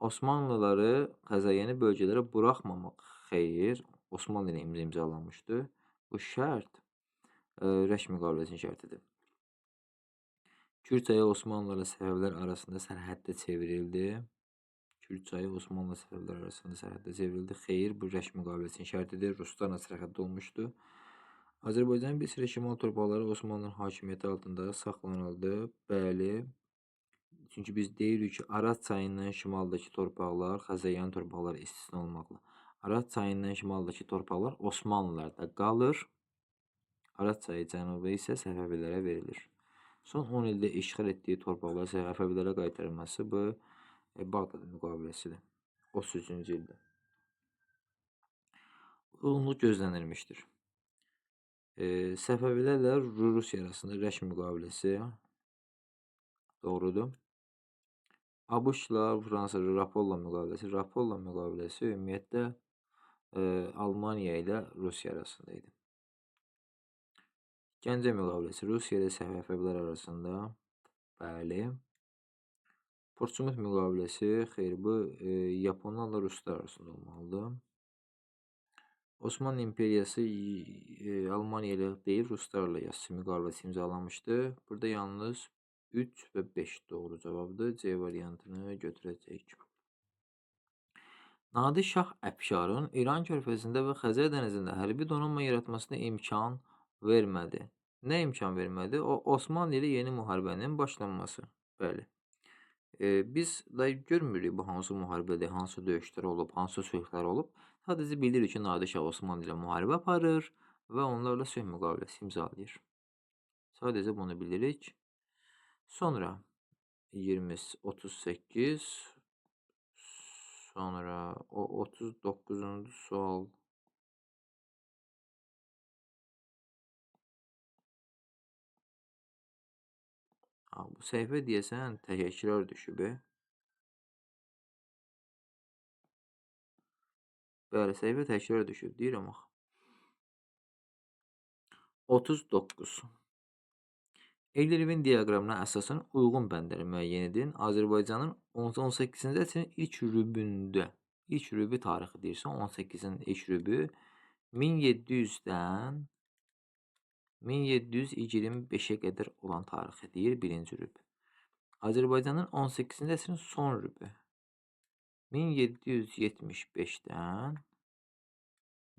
Osmanlıları Xəzəryeni bölgələrə buraxmamaq. Xeyr, Osmanlı ilə imzalanmışdı. Bu şərt Rəş müqaviləsinin şərtidir. Kür çayı Osmanlılarla Səfəvilər arasında sərhəddə çevrildi. Kür çayı Osmanlı Səfəvilər arasında sərhəddə çevrildi. Xeyr, bu Rəş müqaviləsinin şərtidir. Ruslarla sərhəddə olmuşdu. Azərbaycanın bir sıra şimal torpaqları Osmanlıların hakimiyyəti altında saxlanıldı. Bəli. Çünki biz deyirik ki, Araz çayından şimaldakı torpaqlar, Xəzəryan torpaqları istisna olmaqla. Araz çayından şimaldakı torpaqlar Osmanlılarda qalır. Araz çayı cənubu isə Səfəvilərə verilir. Son 10 ildə işğal etdiyi torpaqlar Səfəvilərə qaytarılması bu Bağdad müqaviləsidir. 33-cü ildə. Uyğunluq gözlənilmişdir. Səfəvilərlə Rusiya arasında Rəş müqaviləsi doğrudur. ABŞ-la Fransa Rapolla müqaviləsi. Rapolla müqaviləsi ümumiyyətlə Almaniya ilə Rusiya arasında idi. Gəncə müqaviləsi Rusiya ilə Səfəvilər arasında. Bəli. Portsmut müqaviləsi xeyr, bu Yaponlarla Ruslar arasında olmalıdır. Osmanlı İmperiyası Almaniya ilə deyil, Ruslarla yazısı müqaviləsi imzalanmışdı. Burada yalnız 3 və 5 doğru cavabdır. C variantını götürəcəyik. Nadir Şah Əfşarın İran körfəzində və Xəzər dənizində hərbi donanma yaratmasına imkan vermədi. Nə imkan vermədi? O, Osmanlı ilə yeni müharibənin başlanması. Bəli. Biz da görmürük bu hansı müharibədir, hansı döyüşlər olub, hansı sülhlər olub. Sadəcə bilirik ki, Nadir Şah Osmanlı ilə müharibə aparır və onlarla sülh müqaviləsi imzalayır. Sadəcə bunu bilirik. Sonra 38, sonra o 39-cu sual. Bu səhifə deyəsən təkrar düşüb. Bəli, səhifə təkrar düşüb, deyirəm axı. 39. Eylivin diaqramına əsasən uyğun bəndləri müəyyən edin. Azərbaycanın 18-ci əsrin ilk rübündə, ilk rübü tarixi deyirsən, 18-in ilk rübü 1700-dən 1725-ə qədər olan tarixi deyir birinci rübü. Azərbaycanın 18-ci əsrin son rübü. 1775'dən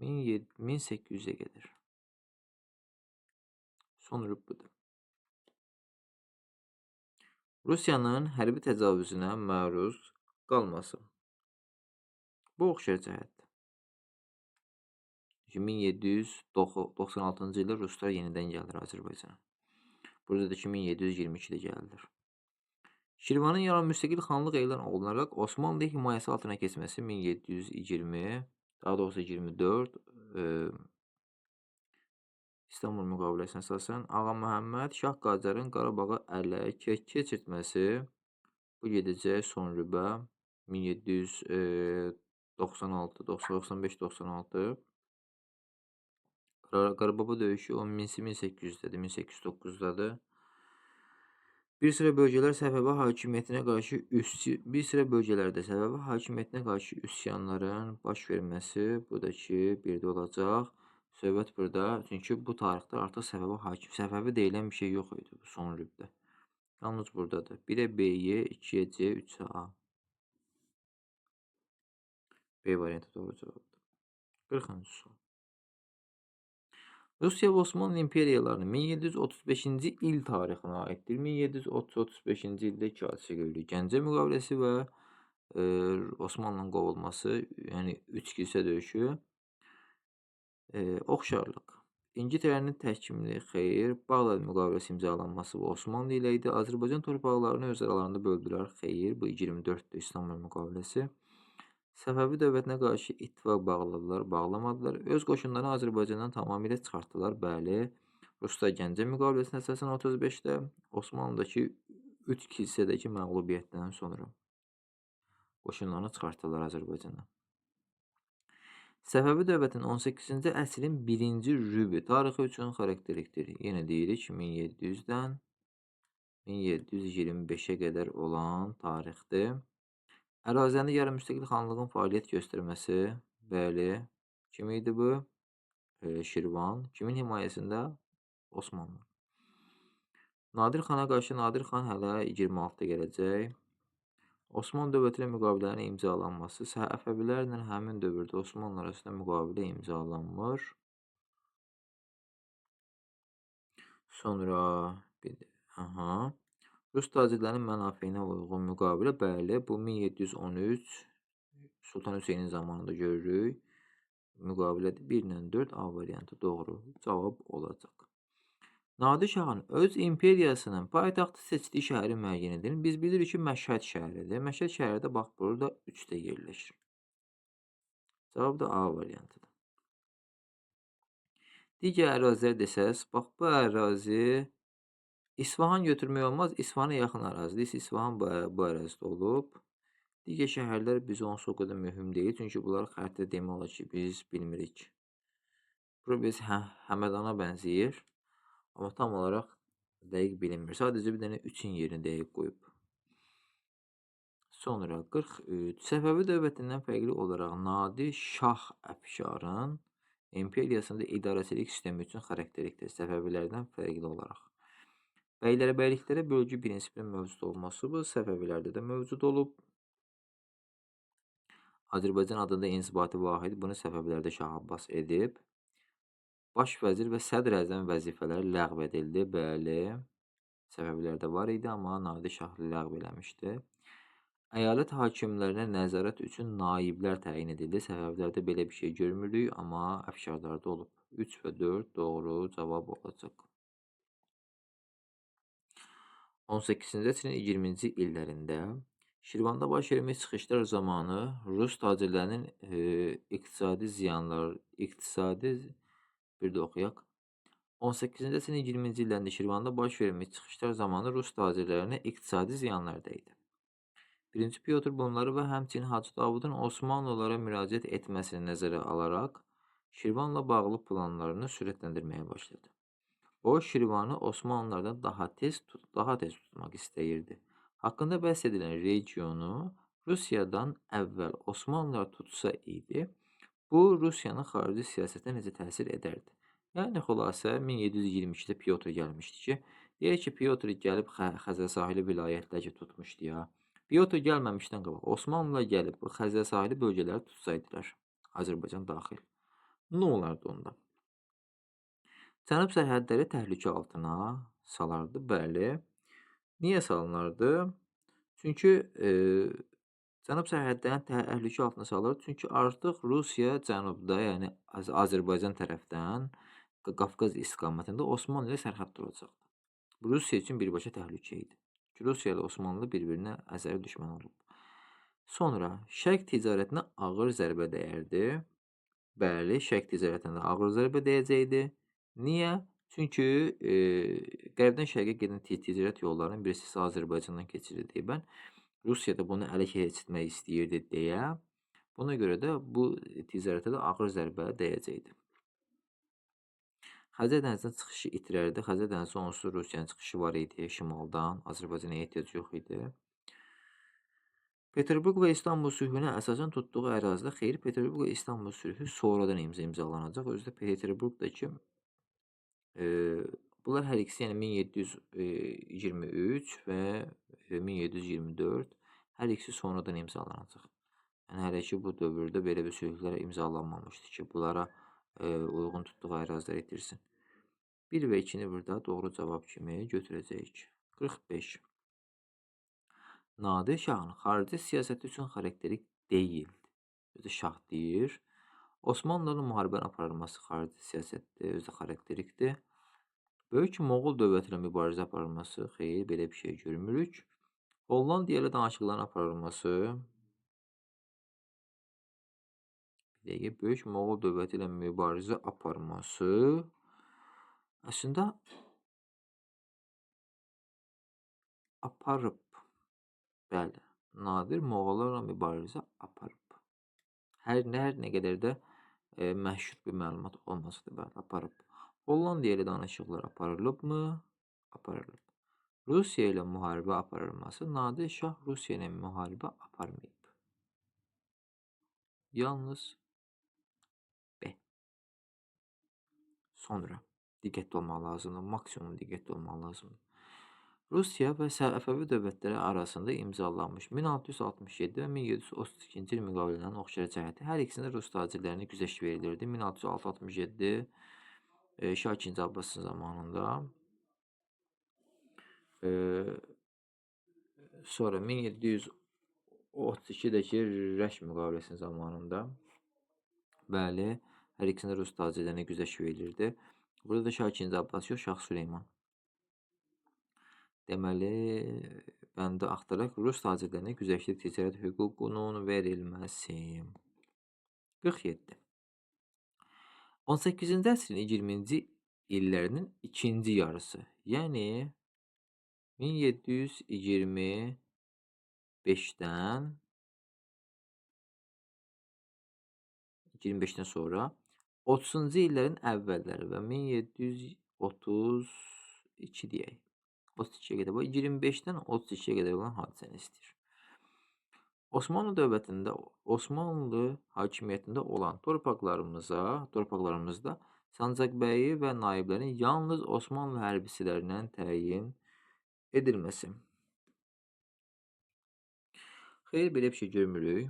1800'e gedir. Son rüb budur. Rusiyanın hərbi təcavüzünə məruz qalması. Bu oxşar cəhətdir. 1796-cı ildə ruslar yenidən gəldir Azərbaycana. Burada da 1722-də gəldiler. Şirvanın yaran müstəqil xanlıq elan olunaraq Osmanlı himayəsi altına keçməsi 1720, daha doğrusu 24 İstanbul müqaviləsinə əsasən Ağa Məhəmməd Şah Qacarın Qarabağı ələ keçirtməsi bu gedəcək son rübə 1796, 95, 96. Qarababa döyüşü 1800'dədir, 1809'dadır. Bir sıra bölgələr Səfəvi hakimiyyətinə qarşı üsyanların baş verməsi, bu da ki, bir də olacaq. Söhbət burada, çünki bu tarixdə artıq Səfəvi deyilən bir şey yox idi bu son rübdə. Yalnız buradadır. 1'e B'ye, 2'ye C, 3'e A. B variantı doğru cavabdır. 40. soru. Rusiya və Osmanlı imperiyalarının 1735-ci il tarixinə aiddir. 1735-ci ildə iki hadisə görülür. Gəncə müqaviləsi və Osmanlının qovulması, yəni üç kilsə döyüşü. Oxşarlıq. İngiltərənin təhkimli xeyr, Bağdad müqaviləsi imzalanması və Osmanlı ilə idi. Azərbaycan torpaqlarını öz aralarında böldülər. Xeyr, bu 24'dür İstanbul müqaviləsi. Səfəvi dövlətinə qarşı ittifaq bağlamadılar. Öz qoşunlarını Azərbaycandan tamamilə çıxartdılar. Bəli, Ruslar Gəncə müqaviləsinə əsasən 35'də, Osmanlıdakı 3 kilsədəki məğlubiyyətdən sonra qoşunlarını çıxartdılar Azərbaycandan. Səfəvi dövlətinin 18-ci əsrin 1-ci rübü tarixi üçün xarakterikdir. Yenə deyirik 1700'dən 1725'e qədər olan tarixdir. Ərazəndə yarımüstəqil xanlığın fəaliyyət göstərməsi, bəli, kim idi bu? Şirvan. Kimin himayəsində? Osmanlı. Nadir xana qarşı Nadir xan hələ 26'da gələcək. Osmanlı dövləti ilə müqavilələrin imzalanması, Səfəvilərlə həmin dövrdə Osmanlı arasında müqavilə imzalanmır. Sonra Rus tacirlərinin mənafeyinə uyğun müqavilə, bəli, bu 1713 Sultan Hüseynin zamanında görürük. Müqavilədir. 1 ilə 4 A variantı doğru cavab olacaq. Nadir Şahın öz imperiyasının paytaxtı seçdiyi şəhəri müəyyən edin. Biz bilirik ki, Məşhəd şəhəridir. Məşhəd şəhəri də bax burada 3'də yerləşir. Cavab da A variantıdır. Digər ərazilər desəz, bax bu ərazi İsfahan götürmək olmaz. İsfahana yaxın ərazidir. İsfahan bu ərazidə olub. Digər şəhərlər bizə onsuz o qədər mühüm deyil. Çünki bunlar xəritə demək olar ki, biz bilmirik. Bura biz Həmədana bənzəyir. Amma tam olaraq dəqiq bilinmir. Sadəcə bir dənə 3'in yerini dəqiq qoyub. Sonra 43. Səfəvi dövlətindən fərqli olaraq Nadir Şah Əfşarın imperiyasında idarəçilik sistemi üçün xarakterikdir. Səfəvilərdən fərqli olaraq. Bəylərə bölgü prinsipinin mövcud olması bu Səfəvilərdə də mövcud olub. Azərbaycan adında inzibati vahid bunu Səfəvilərdə Şah Abbas edib. Baş vəzir və sədr əzəm vəzifələri ləğv edildi. Bəli, Səfəvilərdə var idi, amma Nadir Şah ləğv eləmişdi. Əyalət hakimlərinə nəzarət üçün naiblər təyin edildi. Səfəvilərdə belə bir şey görmürük, amma Əfşarlarda olub. 3 və 4 doğru cavab olacaq. 18-ci əsrin 20-ci illərində Şirvanda baş vermiş çıxışlar zamanı Rus tacirlərinin bir də oxuyaq. 18-ci əsrin 20-ci illərində Şirvanda baş vermiş çıxışlar zamanı Rus tacirlərinə iqtisadi ziyanlar dəydi. 1. Pyotr bunları və həmçinin Hacı Davudun Osmanlılara müraciət etməsini nəzərə alaraq Şirvanla bağlı planlarını sürətləndirməyə başladı. O, Şirvanı Osmanlılardan daha tez tutmaq istəyirdi. Haqqında bəhs edilən regionu Rusiyadan əvvəl Osmanlılar tutsa idi, bu Rusiyanın xarici siyasətinə necə təsir edərdi? Yəni, xülasə 1722'də Pyotr gəlmişdi ki, deyək ki, Pyotr gəlib Xəzər sahili vilayətləri tutmuşdu ya. Pyotr gəlməmişdən qabaq Osmanlılar gəlib bu Xəzər sahili bölgələri tutsaydılar, Azərbaycan daxil, nə olardı onda? Cənub sərhədləri təhlükə altına salardı, bəli. Niyə salınardı? Çünki cənub sərhədlərini təhlükə altına salır. Çünki artıq Rusiya cənubda, yəni Azərbaycan tərəfdən Qafqaz istiqamətində Osmanlı ilə sərhəd duracaqdı. Bu Rusiya üçün birbaşa təhlükə idi. Rusiya ilə Osmanlı bir-birinə əzəli düşmən olub. Sonra şərq ticarətinə ağır zərbə dəyərdi. Bəli, şərq ticarətinə ağır zərbə dəyəcəkdi. Niyə? Çünki qərbdən şərqə gedən ticarət yollarının birisi Azərbaycandan keçirildiyi bən Rusiya da bunu ələ keçirmək istəyirdi deyə, buna görə də bu ticarətə də ağır zərbə dəyəcəkdi. Xəzər dənizinə çıxışı itirərdi. Xəzər dənizi onsuz Rusiyanın çıxışı var idi şimaldan. Azərbaycana ehtiyac yox idi. Peterburq və İstanbul sülhünə əsasən tutduğu ərazidə xeyr, Peterburq və İstanbul sülhü sonradan imzalanacaq. Özü də Peterburqdakı bunlar hər ikisi, yəni 1723 və 1724 hər ikisi sonradan imzalanacaq. Yəni hələ ki bu dövrdə belə bir sülhlər imzalanmamışdı ki, bunlara uyğun tutduğu ərazilər itirsin. 1 və 2-ni burada doğru cavab kimi götürəcəyik. 45. Nadir Şahın xarici siyasəti üçün xarakterik deyildi. Özü şah deyir. Osmanlılarla müharibə aparılması xarici siyasətdir, özü xarakterikdir. Böyük Moğol dövləti ilə mübarizə aparılması, xeyr, belə bir şey görmürük. Hollandiya ilə danışıqların aparılması, böyük Moğol dövləti ilə mübarizə aparması əslində aparıb. Bəli, Nadir Moğollarla mübarizə aparıb. Hər nə qədər də məşhur bir məlumat olmasa da bəli, aparıb. Hollandiya ilə danışıqlar aparılıbmı? Aparılıb. Rusiya ilə müharibə aparılması, Nadir Şah Rusiya ilə müharibə aparmayıb. Yalnız B. Sonra diqqətli olmaq lazımdır, maksimum diqqətli olmaq lazımdır. Rusiya və Səfəvi dövlətləri arasında imzalanmış 1667 və 1732-ci il müqavilələrinin oxşar cəhəti hər ikisində Rus tacirlərinə güzəşt verilirdi. 1667 Şah II. Abbasın zamanında, sonra 1732-dəki Rəş müqaviləsinin zamanında, bəli, hər ikisində Rus tacirlərinə güzəşt verilirdi. Burada da Şah II. Abbas yox, Şah Süleyman. Deməli, bəndə axtaraq Rus tacirlərinə güzəştli ticarət hüququnun verilməsi. 47. 18-ci əsrin 20-ci illərinin ikinci yarısı, yəni 1725-dən 25-dən sonra 30-cu illərin əvvəlləri və 1732 deyək. 32-yə qədər, 25-dən 32-yə qədər olan hadisəni istəyir. Osmanlı dövlətində, Osmanlı hakimiyyətində olan torpaqlarımızda Sancaqbəyi və naiblərin yalnız Osmanlı hərbçilərindən təyin edilməsi. Xeyr, belə bir şey görmürük.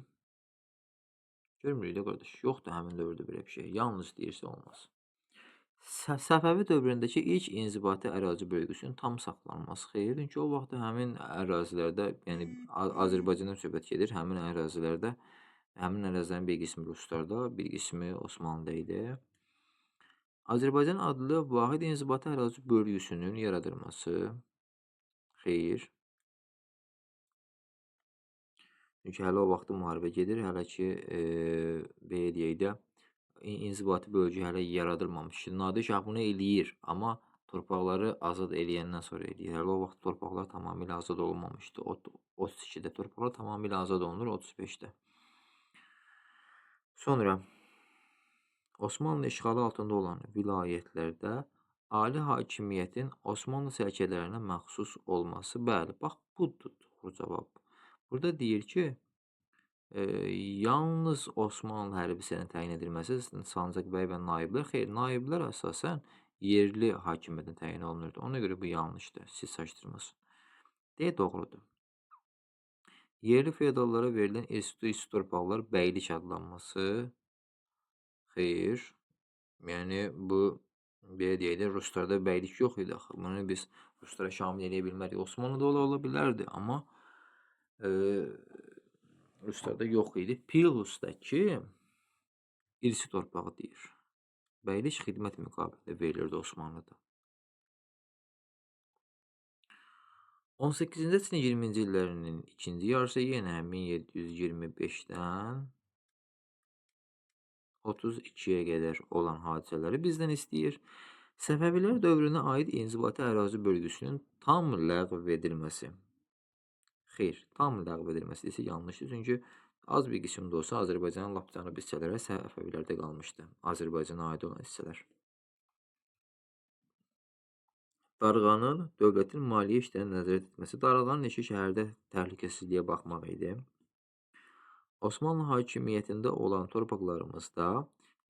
Görmürük də qardaş, yoxdur həmin dövrdə belə bir şey. Yalnız deyirsə olmaz. Səfəvi dövründəki ilk inzibati ərazi bölgüsünün tam saxlanması xeyr, çünki o vaxt həmin ərazilərdə, yəni Azərbaycandan söhbət gedir, həmin ərazilərin bir qismi Ruslarda, bir qismi Osmanlıda idi. Azərbaycan adlı vahid inzibati ərazi bölgüsünün yaradılması xeyr. Çünki hələ o vaxtda müharibə gedir, hələ ki, belə deyək də, inzibati bölgə hələ yaradılmamış. Nadir Şah bunu eləyir, amma torpaqları azad eləyəndən sonra eləyir. Hələ o vaxt torpaqlar tamamilə azad olunmamışdı. 32-də torpaqlar tamamilə azad olunur, 35-də. Sonra Osmanlı işğalı altında olan vilayətlərdə ali hakimiyyətin Osmanlı sərkələrinə məxsus olması. Bəli, bax, budur doğru cavab. Burada deyir ki, yalnız Osmanlı hərbçilərinə təyin edilməsi, Sancaqbəy və naiblər, xeyr, naiblər əsasən yerli hakimiyyətin təyin olunurdu. Ona görə bu yanlışdır, siz çaşdırmasın. Deyə doğrudur. Yerli feodallara verilən irsi torpaqlar bəylik adlanması. Xeyr. Yəni bu belə deyək də ruslarda bəylik yox idi axı. Bunu biz ruslara şamil eləyə bilmərik. Osmanlıda ola bilərdi, amma ruslarda yox idi. Pilusdakı irsi torpağı deyir. Bəylik xidmət müqabilində verilirdi Osmanlıda. 18-ci əsrin 20-ci illərinin ikinci yarısı yenə 1725-dən 32-yə qədər olan hadisələri bizdən istəyir. Səfəvilər dövrünə aid inzibati ərazi bölgüsünün tam ləğv edilməsi. Xeyr, tam ləğv edilməsi isə yanlışdır. Çünki az bir qismdə olsa Azərbaycanın lap cənub hissələri Səfəvilərdə qalmışdı. Azərbaycana aid olan hissələr. Darğanın dövlətin maliyyə işlərinə nəzarət etməsi. Darğanın işi şəhərdə təhlükəsizliyə baxmaq idi. Osmanlı hakimiyyətində olan torpaqlarımızda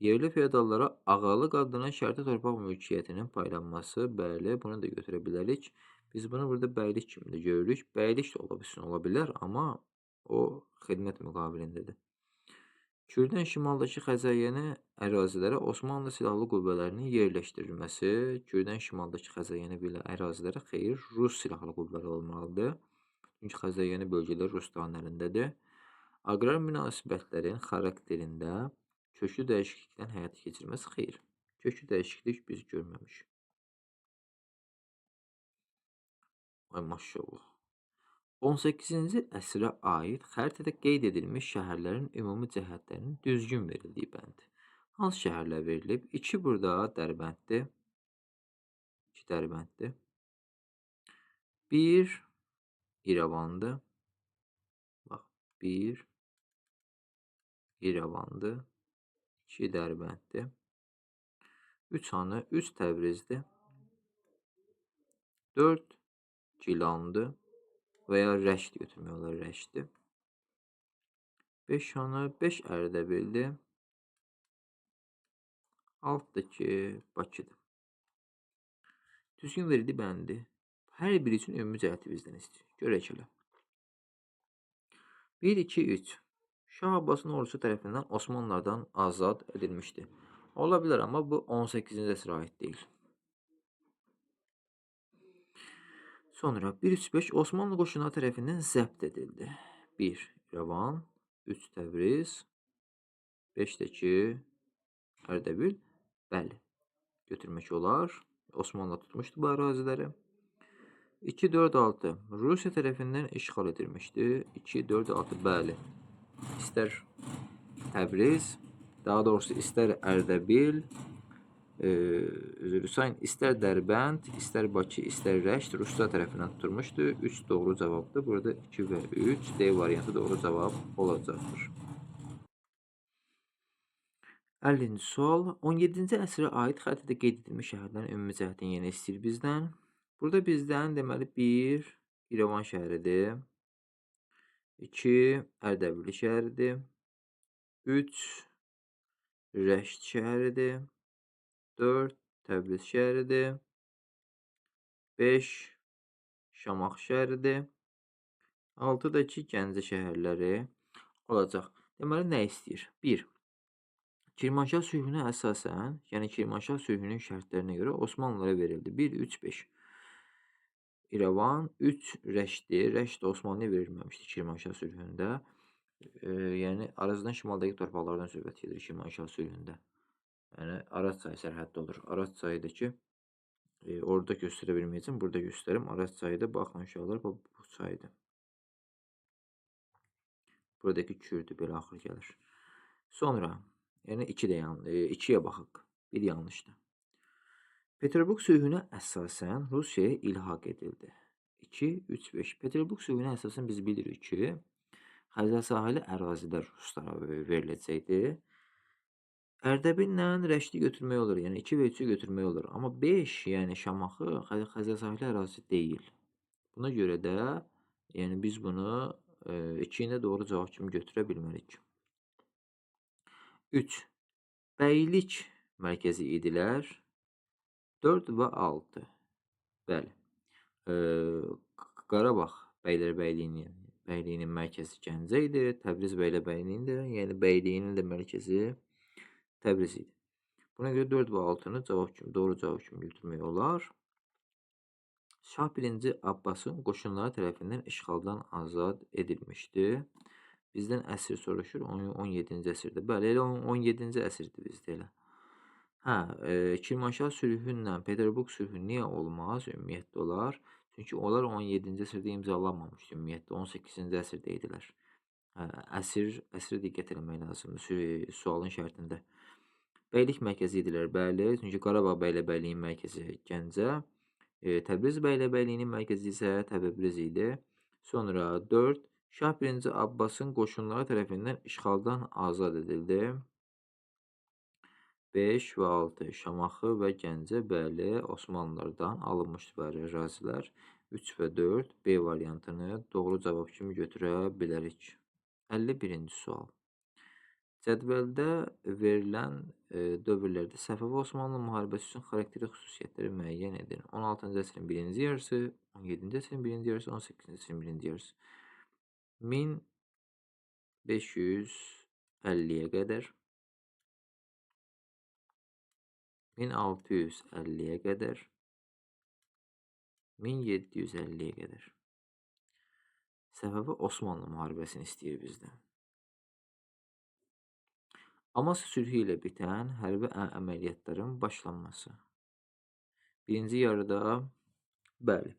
yerli feodallara ağalıq adına şərti torpaq mülkiyyətinin paylanması, bəli, bunu da götürə bilərik. Biz bunu burada bəylik kimi də görürük. Bəylik də ola bilər, amma o xidmət müqabilindədir. Kürdən şimaldakı Xəzəyyəni ərazilərə Osmanlı silahlı qüvvələrinin yerləşdirilməsi. Kürdən şimaldakı Xəzəyyəni belə ərazilərə xeyr, Rus silahlı qüvvələri olmalıdır. Çünki Xəzəyyəni bölgələr Rusların əlindədir. Aqrar münasibətlərin xarakterində köklü dəyişiklikdən həyata keçirməsi xeyr. Köklü dəyişiklik biz görməmişik. Ay maşallah. 18-ci əsrə aid xəritədə qeyd edilmiş şəhərlərin ümumi cəhətlərinin düzgün verildiyi bənd. Hansı şəhərlər verilib? 2 burada Dərbənddir. 2 Dərbənddir. 1 İrəvandır. Bax, 1 İrəvandır. 2 Dərbənddir. 3 hanı? 3 Təbrizdir. 4 Gilandır. Və ya Rəşd götürmək olar, Rəşddir. 5 hanı? 5 Ərdəbildir. 6-dakı Bakıdır. Düzgün verildi bəndi. Hər biri üçün ümumi cəhəti bizdən istəyir. Görək elə. 1, 2, 3. Şah Abbasın ordusu tərəfindən Osmanlılardan azad edilmişdir. Ola bilər, amma bu 18-ci əsrə aid deyil. Sonra 1, 3, 5 Osmanlı qoşunları tərəfindən zəbt edildi. 1 İrəvan, 3 Təbriz, 5-dəki Ərdəbil. Bəli, götürmək olar. Osmanlı tutmuşdu bu əraziləri. 2, 4, 6 Rusiya tərəfindən işğal edilmişdi. 2, 4, 6 bəli. İstər Təbriz, daha doğrusu istər Ərdəbil, istər Dərbənd, istər Bakı, istər Rəşd Ruslar tərəfindən tutulmuşdu. 3 doğru cavabdır. Burada 2 və 3 D variantı doğru cavab olacaqdır. 50-ci sual. 17-ci əsrə aid xəritədə qeyd edilmiş şəhərlərin ümumi cəhətini yenə istəyir bizdən. Burada bizdən deməli 1 İrəvan şəhəridir. 2 Ərdəbil şəhəridir. 3 Rəşd şəhəridir. 4 Təbriz şəhəridir. 5 Şamax şəhəridir. 6-dakı Gəncə şəhərləri olacaq. Deməli nə istəyir? 1. Kirmanşah sülhünə əsasən, yəni Kirmanşah sülhünün şərtlərinə görə Osmanlılara verildi. 1, 3, 5. İrəvan 3 Rəşddir. Rəşd Osmanlıya verilməmişdi Kirmanşah sülhündə. Yəni Arazdan şimaldakı torpaqlardan söhbət gedir Kirmanşah sülhündə. Yəni Araz çayı sərhəddə olur. Araz çayıdır ki, orada göstərə bilməyəcəm, burada göstərim. Araz çayıda baxın uşaqlar, bu çaydır. Buradakı Kürdür, belə axır gəlir. Sonra, yəni 2-yə baxıq. 1 yanlışdır. Peterburq sülhünə əsasən Rusiyaya ilhaq edildi. 2, 3, 5. Peterburq sülhünə əsasən biz bilirik ki, Xəzər sahili ərazilər Ruslara veriləcəkdir. Ərdəbillə Rəşdi götürmək olur, yəni 2 və 3-ü götürmək olur. Amma 5, yəni Şamaxı Xəzər sahili ərazisi deyil. Buna görə də yəni biz bunu 2-ni doğru cavab kimi götürə bilmərik. 3. Bəylik mərkəzi idilər. 4 və 6. Bəli. Qarabağ bəylərbəyliyi bəyliyinin mərkəzi Gəncə idi. Təbriz bəyləbəyliyinin də, yəni bəyliyinin də mərkəzi Təbriz idi. Buna görə 4 və 6-nı doğru cavab kimi götürmək olar. Şah 1-ci Abbasın qoşunları tərəfindən işğaldan azad edilmişdi. Bizdən əsr soruşur, 17-ci əsrdə. Bəli, elə 17-ci əsrdir bizdə elə. Kirmanşah sülhü ilə Peterburq sülhü niyə olmaz? Ümumiyyətlə olar. Çünki onlar 17-ci əsrdə imzalanmamışdı ümumiyyətlə, 18-ci əsrdə idilər. Əsrə diqqət eləmək lazımdır sualın şərtində. Bəylik mərkəzi idilər, bəli. Çünki Qarabağ bəyləbəyliyinin mərkəzi Gəncə. Təbriz bəyləbəyliyinin mərkəzi isə Təbriz idi. Sonra 4. Şah 1-ci Abbasın qoşunları tərəfindən işğaldan azad edildi. 5 və 6. Şamaxı və Gəncə, bəli, Osmanlılardan alınmışdı bəli ərazilər. 3 və 4. B variantını doğru cavab kimi götürə bilərik. 51-ci sual. Cədvəldə verilən dövrlərdə Səfəvi Osmanlı müharibəsi üçün xarakterik xüsusiyyətləri müəyyən edin. 16-cı əsrin birinci yarısı, 17-ci əsrin birinci yarısı, 18-ci əsrin birinci yarısı. 1550-yə qədər, 1650-yə qədər, 1750-yə qədər. Səfəvi Osmanlı müharibəsini istəyir bizdən. Amasya sülhü ilə bitən hərbi əməliyyatların başlanması. Birinci yarıda, bəli,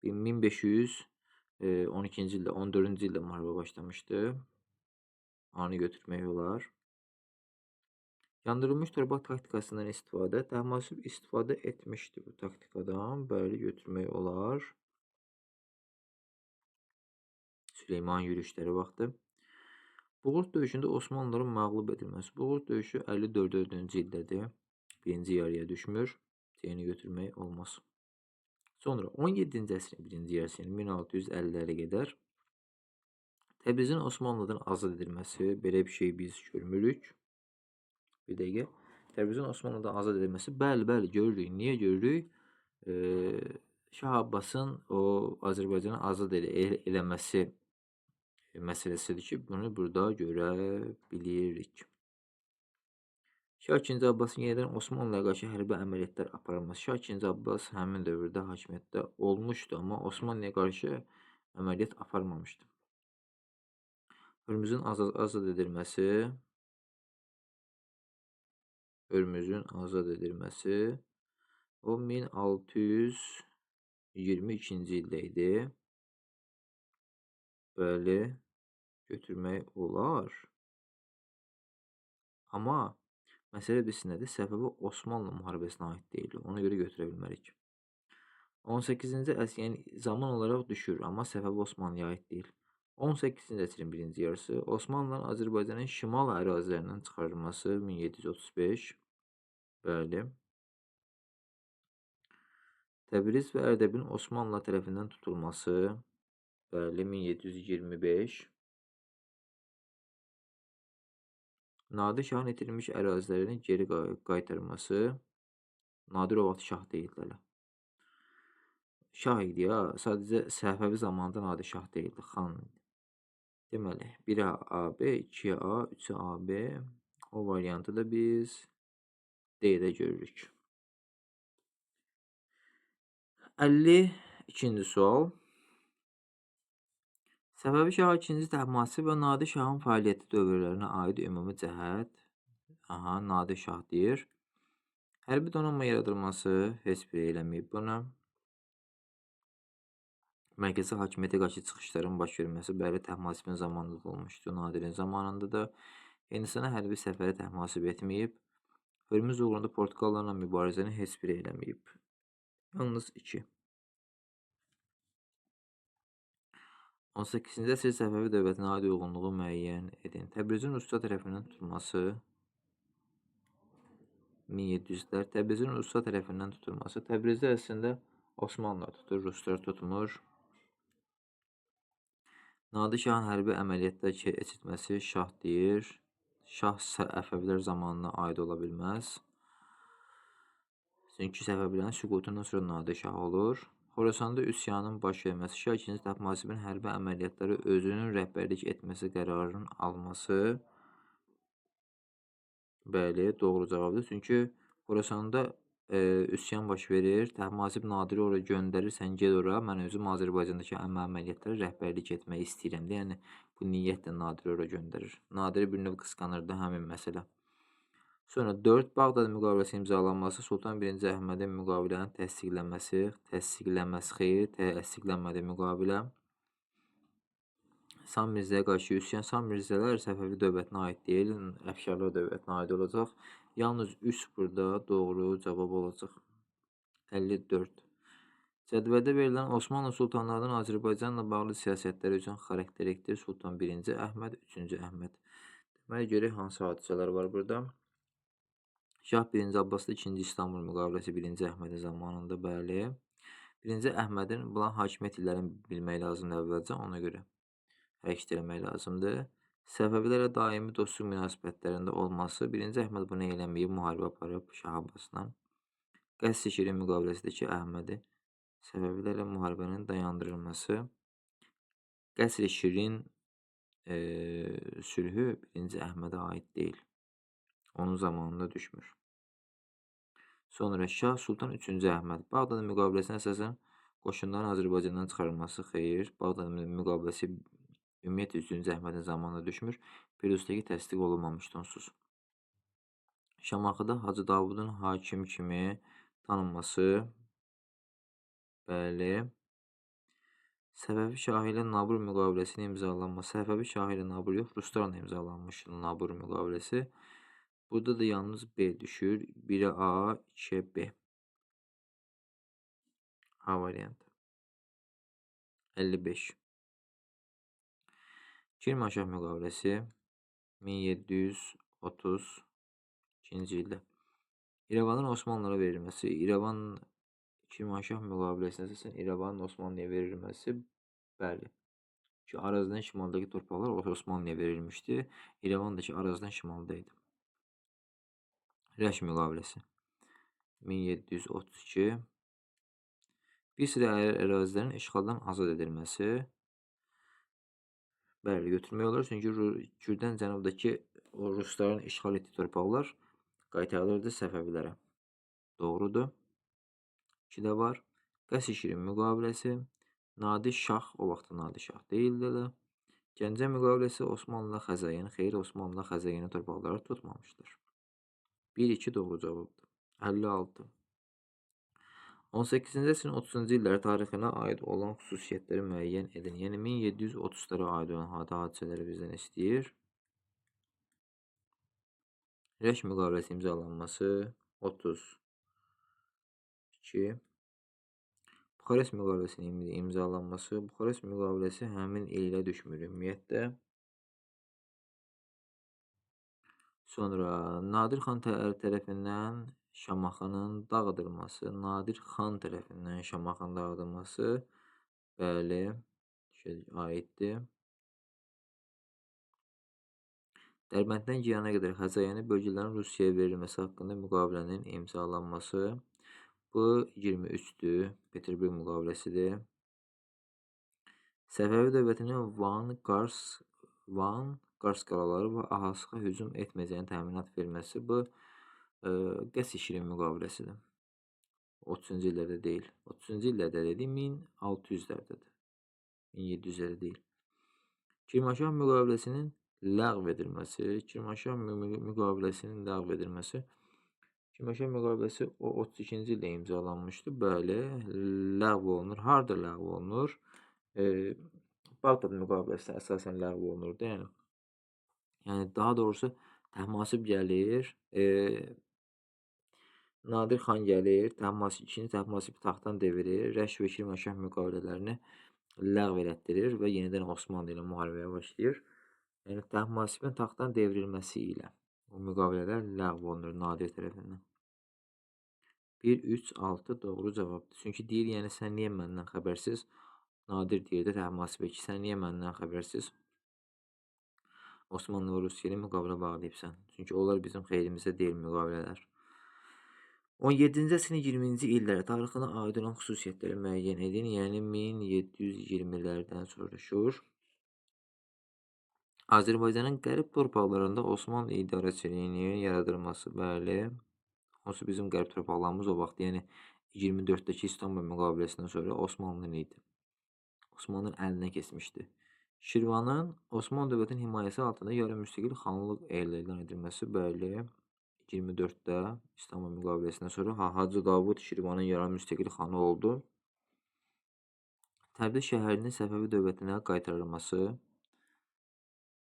1512-ci ildə, 14-cü ildə müharibə başlamışdı. Anı götürmək olar. Yandırılmış torpaq taktikasından istifadə, Təhmasib istifadə etmişdi bu taktikadan, bəli, götürmək olar. Süleyman yürüşləri vaxtı. Buğurt döyüşündə Osmanlıların məğlub edilməsi. Buğurt döyüşü 54-cü ildədir. Birinci yarıya düşmür. C-ni götürmək olmaz. Sonra 17-ci əsrin birinci yarısı, yəni 1650-lərə qədər Təbrizin Osmanlıdan azad edilməsi, belə bir şey biz görmürük. Bir dəqiqə. Təbrizin Osmanlıdan azad edilməsi, bəli, görürük. Niyə görürük? Şah Abbasın o Azərbaycanı azad eləməsi məsələsidir ki, bunu burada görə bilirik. Şah 2-ci Abbasın yenidən Osmanlıya qarşı hərbi əməliyyatlar aparılması. Şah 2-ci Abbas həmin dövrdə hakimiyyətdə olmuşdu, amma Osmanlıya qarşı əməliyyat aparmamışdı. Hürmüzün azad edilməsi o 1622-ci ildə idi. Bəli, götürmək olar. Amma məsələ bilsin nədir? Səfəvi Osmanlı müharibəsinə aid deyil. Ona görə götürə bilmərik. 18-ci əsr, yəni zaman olaraq düşür, amma Səfəvi Osmanlıya aid deyil. 18-ci əsrin birinci yarısı Osmanlıların Azərbaycanın şimal ərazilərindən çıxarılması 1735. Bəli. Təbriz və Ərdəbilin Osmanlı tərəfindən tutulması. Bəli, 1725. Nadir Şahın itirilmiş ərazilərini geri qaytarması. Nadir o vaxt şah deyildi. Şah idi ya, sadəcə Səfəvi zamanında Nadir Şah deyildi, xan idi. Deməli, 1-ə AB, 2-ə A, 3-ə AB, o variantı da biz D-də görürük. 52-ci sual. Səfəvi Şah 2-ci Təhmasib və Nadir Şahın fəaliyyəti dövrlərinə aid ümumi cəhət. Nadir Şah deyir. Hərbi donanma yaradılması, heç bir eləməyib bunu. Mərkəzi hakimiyyətə qarşı çıxışların baş verməsi, bəli, Təhmasibin zamanında olmuşdu, Nadirin zamanında da. Hindistana hərbi səfəri Təhmasib etməyib. Hürmüz uğrunda Portugallarla mübarizəni heç biri eləməyib. Yalnız 2. 18-ci əsr Səfəvi dövlətinə aid uyğunluğu müəyyən edin. Təbrizin Ruslar tərəfindən tutulması 1700-lər. Təbrizin Ruslar tərəfindən tutulması. Təbrizdə əslində Osmanlılar tutur, Ruslar tutmur. Nadir Şahın hərbi əməliyyatda keçirtməsi şah deyir. Şah Səfəvilər zamanına aid ola bilməz. Çünki Səfəvilərin süqutundan sonra Nadir Şah olur. Xorasanda üsyanın baş verməsi, Şah II. Təhmasibin hərbi əməliyyatları özünün rəhbərlik etməsi qərarının alması. Bəli, doğru cavabdır. Çünki Xorasanda üsyan baş verir. Təhmasib Nadiri ora göndərir, sən get ora, mən özüm Azərbaycandakı əməliyyatlara rəhbərlik etmək istəyirəm deyə, yəni bu niyyətlə Nadiri ora göndərir. Nadiri bir növ qısqanırdı həmin məsələ. Sonra 4. Bağdad müqaviləsi imzalanması, Sultan 1-ci Əhmədin müqavilənin təsdiqlənməsi xeyr, təsdiqlənmədi müqavilə. Sam Mirzəyə qarşı üsyan, Sam Mirzələr Səfəvi dövlətinə aid deyil, Əfşarlar dövlətinə aid olacaq. Yalnız 3 burada doğru cavab olacaq. 54. Cədvəldə verilən Osmanlı sultanlarının Azərbaycanla bağlı siyasətləri üçün xarakteristikdir. Sultan 1-ci Əhməd, 3-cü Əhməd. Deməli, görək hansı hadisələr var burada. Şah 1-ci Abbaslı 2-ci İstanbul müqaviləsi 1-ci Əhmədin zamanında, bəli. 1-ci Əhmədin bulan hakimiyyət illərini bilmək lazımdır əvvəlcə, ona görə hərəkət eləmək lazımdır. Səfəvilərlə daimi dostluq münasibətlərində olması, 1-ci Əhməd bunu eləməyib, müharibə aparıb Şah Abbasla. Qəsr-i Şirin müqaviləsindəki Əhmədi Səfəvilərlə müharibənin dayandırılması. Qəsr-i Şirin sülhü 1-ci Əhmədə aid deyil. Onun zamanında düşmür. Sonra Şah Sultan 3-cü Əhməd. Bağdad müqaviləsinə əsasən qoşunların Azərbaycandan çıxarılması xeyr. Bağdad müqaviləsi ümumiyyətlə 3-cü Əhmədin zamanında düşmür. Piruztəki təsdiq olunmamışdı onsuz. Şamaxıda Hacı Davudun hakim kimi tanınması. Bəli. Səfəvi şahı ilə Nabur müqaviləsinin imzalanması. Səfəvi şahı ilə Nabur yox, Ruslarla imzalanmış Nabur müqaviləsi. Burada da yalnız B düşür. 1'e A, 2'ye B. A variantı. 55. Kirmanşah müqaviləsi 1732-ci ildə. İrəvanın Osmanlılara verilməsi. İrəvan Kirmanşah müqaviləsinə əsasən İrəvanın Osmanlıya verilməsi, bəli. Ki Arazdan şimaldakı torpaqlar Osmanlıya verilmişdi. İrəvan da ki Arazdan şimaldaydı. Rəş müqaviləsi 1732. Bir sıra ərazilərin işğaldan azad edilməsi. Bəli, götürmək olar. Çünki Kürdən cənubdakı Rusların işğal etdiyi torpaqlar qaytarılırdı Səfəvilərə. Doğrudur. 2 də var. Qəsr-i Şirin müqaviləsi. Nadir Şah, o vaxtda Nadir Şah deyildi. Gəncə müqaviləsi Osmanlıla Xəzəyin. Xeyr, Osmanlıla Xəzəyini torpaqları tutmamışdır. 1-2 doğru cavabdır. 56. 18-ci əsrin 30-cu illəri tarixinə aid olan xüsusiyyətləri müəyyən edin. Yəni 1730-lara aid olan hadisələri bizdən istəyir. Rəş müqaviləsi imzalanması 32. Buxarest müqaviləsinin imzalanması. Buxarest müqaviləsi həmin ilə düşmür ümumiyyətlə. Sonra Nadir xan tərəfindən Şamaxının dağıdılması. Nadir xan tərəfindən Şamaxının dağıdılması, bəli, aiddir. Dərbənddən Giyana qədər Xəzəyəni bölgələrin Rusiyaya verilməsi haqqında müqavilənin imzalanması. Bu 23-dür. Peterburq müqaviləsidir. Səfəvi dövlətinin Van, Qars qalaları və Ahasqa hücum etməyəcəyini təminat verməsi. Bu Qəsr-i Şirin müqaviləsidir. 30-cu illərdə deyil. 30-cu illərdə dedi, 1600-lərdədir. 1700-lərdə deyil. Kirmanşah müqaviləsinin ləğv edilməsi. Kirmanşah müqaviləsinin ləğv edilməsi. Kirmanşah müqaviləsi o 32-ci ildə imzalanmışdı. Bəli, ləğv olunur. Harda ləğv olunur? Bağdad müqaviləsinə əsasən ləğv olunurdu. Yəni daha doğrusu Təhmasib gəlir, Nadir xan gəlir, ikinci Təhmasib taxtdan devirir, Rəş və Kirmanşah müqavilələrini ləğv elətdirir və yenidən Osmanlı ilə müharibəyə başlayır. Yəni Təhmasibin taxtdan devrilməsi ilə o müqavilələr ləğv olunur Nadir tərəfindən. 1, 3, 6 doğru cavabdır. Çünki deyir, yəni sən niyə məndən xəbərsiz? Nadir deyir də Təhmasibə ki, sən niyə məndən xəbərsiz Osmanlı və Rusiya ilə müqavilə bağlayıbsan? Çünki onlar bizim xeyrimizdə deyil müqavilələr. 17-ci əsrin 20-ci illəri tarixinə aid olan xüsusiyyətləri müəyyən edin. Yəni 1720-lərdən soruşur. Azərbaycanın qərb torpaqlarında Osmanlı idarəçiliyinin yaradılması, bəli. Onsuz bizim qərb torpaqlarımız o vaxt, yəni 24-dəki İstanbul müqaviləsindən sonra Osmanlı'nın idi. Osmanlı'nın əlinə keçmişdi. Şirvanın Osmanlı dövlətinin himayəsi altında yarı müstəqil xanlıq elan edilməsi, bəli. 24-də İstanbul müqaviləsindən sonra Hacı Davud Şirvanın yarı müstəqil xanı oldu. Təbriz şəhərinin Səfəvi dövlətinə qaytarılması.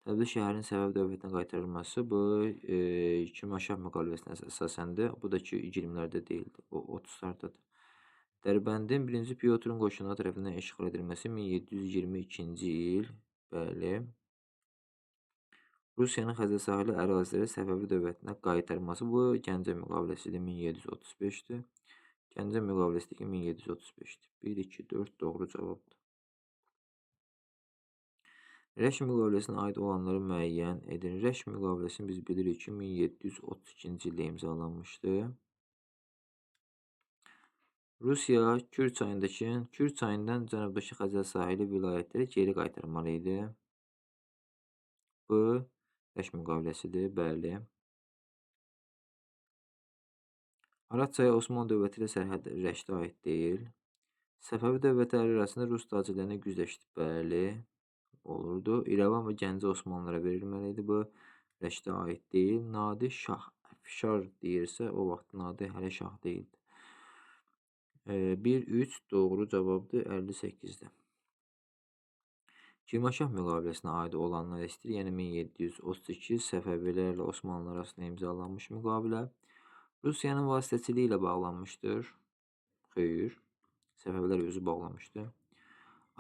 Təbriz şəhərinin Səfəvi dövlətinə qaytarılması bu Kirmanşah müqaviləsinə əsasəndir. Bu da ki 20-lərdə deyildi, o 30-lardadır. Dərbəndin 1-ci Pyotrun qoşunları tərəfindən işğal edilməsi 1722-ci il, bəli. Rusiyanın Xəzər sahili əraziləri Səfəvi dövlətinə qaytarması, bu Gəncə müqaviləsidir, 1735-dir. Gəncə müqaviləsi 1735-dir. 1, 2, 4 doğru cavabdır. Rəş müqaviləsinə aid olanları müəyyən edin. Rəş müqaviləsini biz bilirik ki, 1732-ci ildə imzalanmışdı. Rusiya Kür çayından cənubdakı Xəzər sahili vilayətləri geri qaytarmalı idi. Bu Rəş müqaviləsidir, bəli. Araz çayı Osmanlı dövləti ilə sərhəd Rəşdə aid deyil. Səfəvi dövlətləri arasında Rus tacirlərinə güzəşdi, bəli, olurdu. İrəvan və Gəncə Osmanlılara verilməli idi, bu Rəşdə aid deyil. Nadir Şah Əfşar deyirsə, o vaxt Nadir hələ şah deyildi. 1-3 doğru cavabdır, 58-dir. Kirmanşah müqaviləsinə aid olanlar istəyir, yəni 1732 Səfəvilərlə Osmanlılar arasında imzalanmış müqavilə. Rusiyanın vasitəçiliyi ilə bağlanmışdır. Xeyr, Səfəvilər özü bağlamışdır.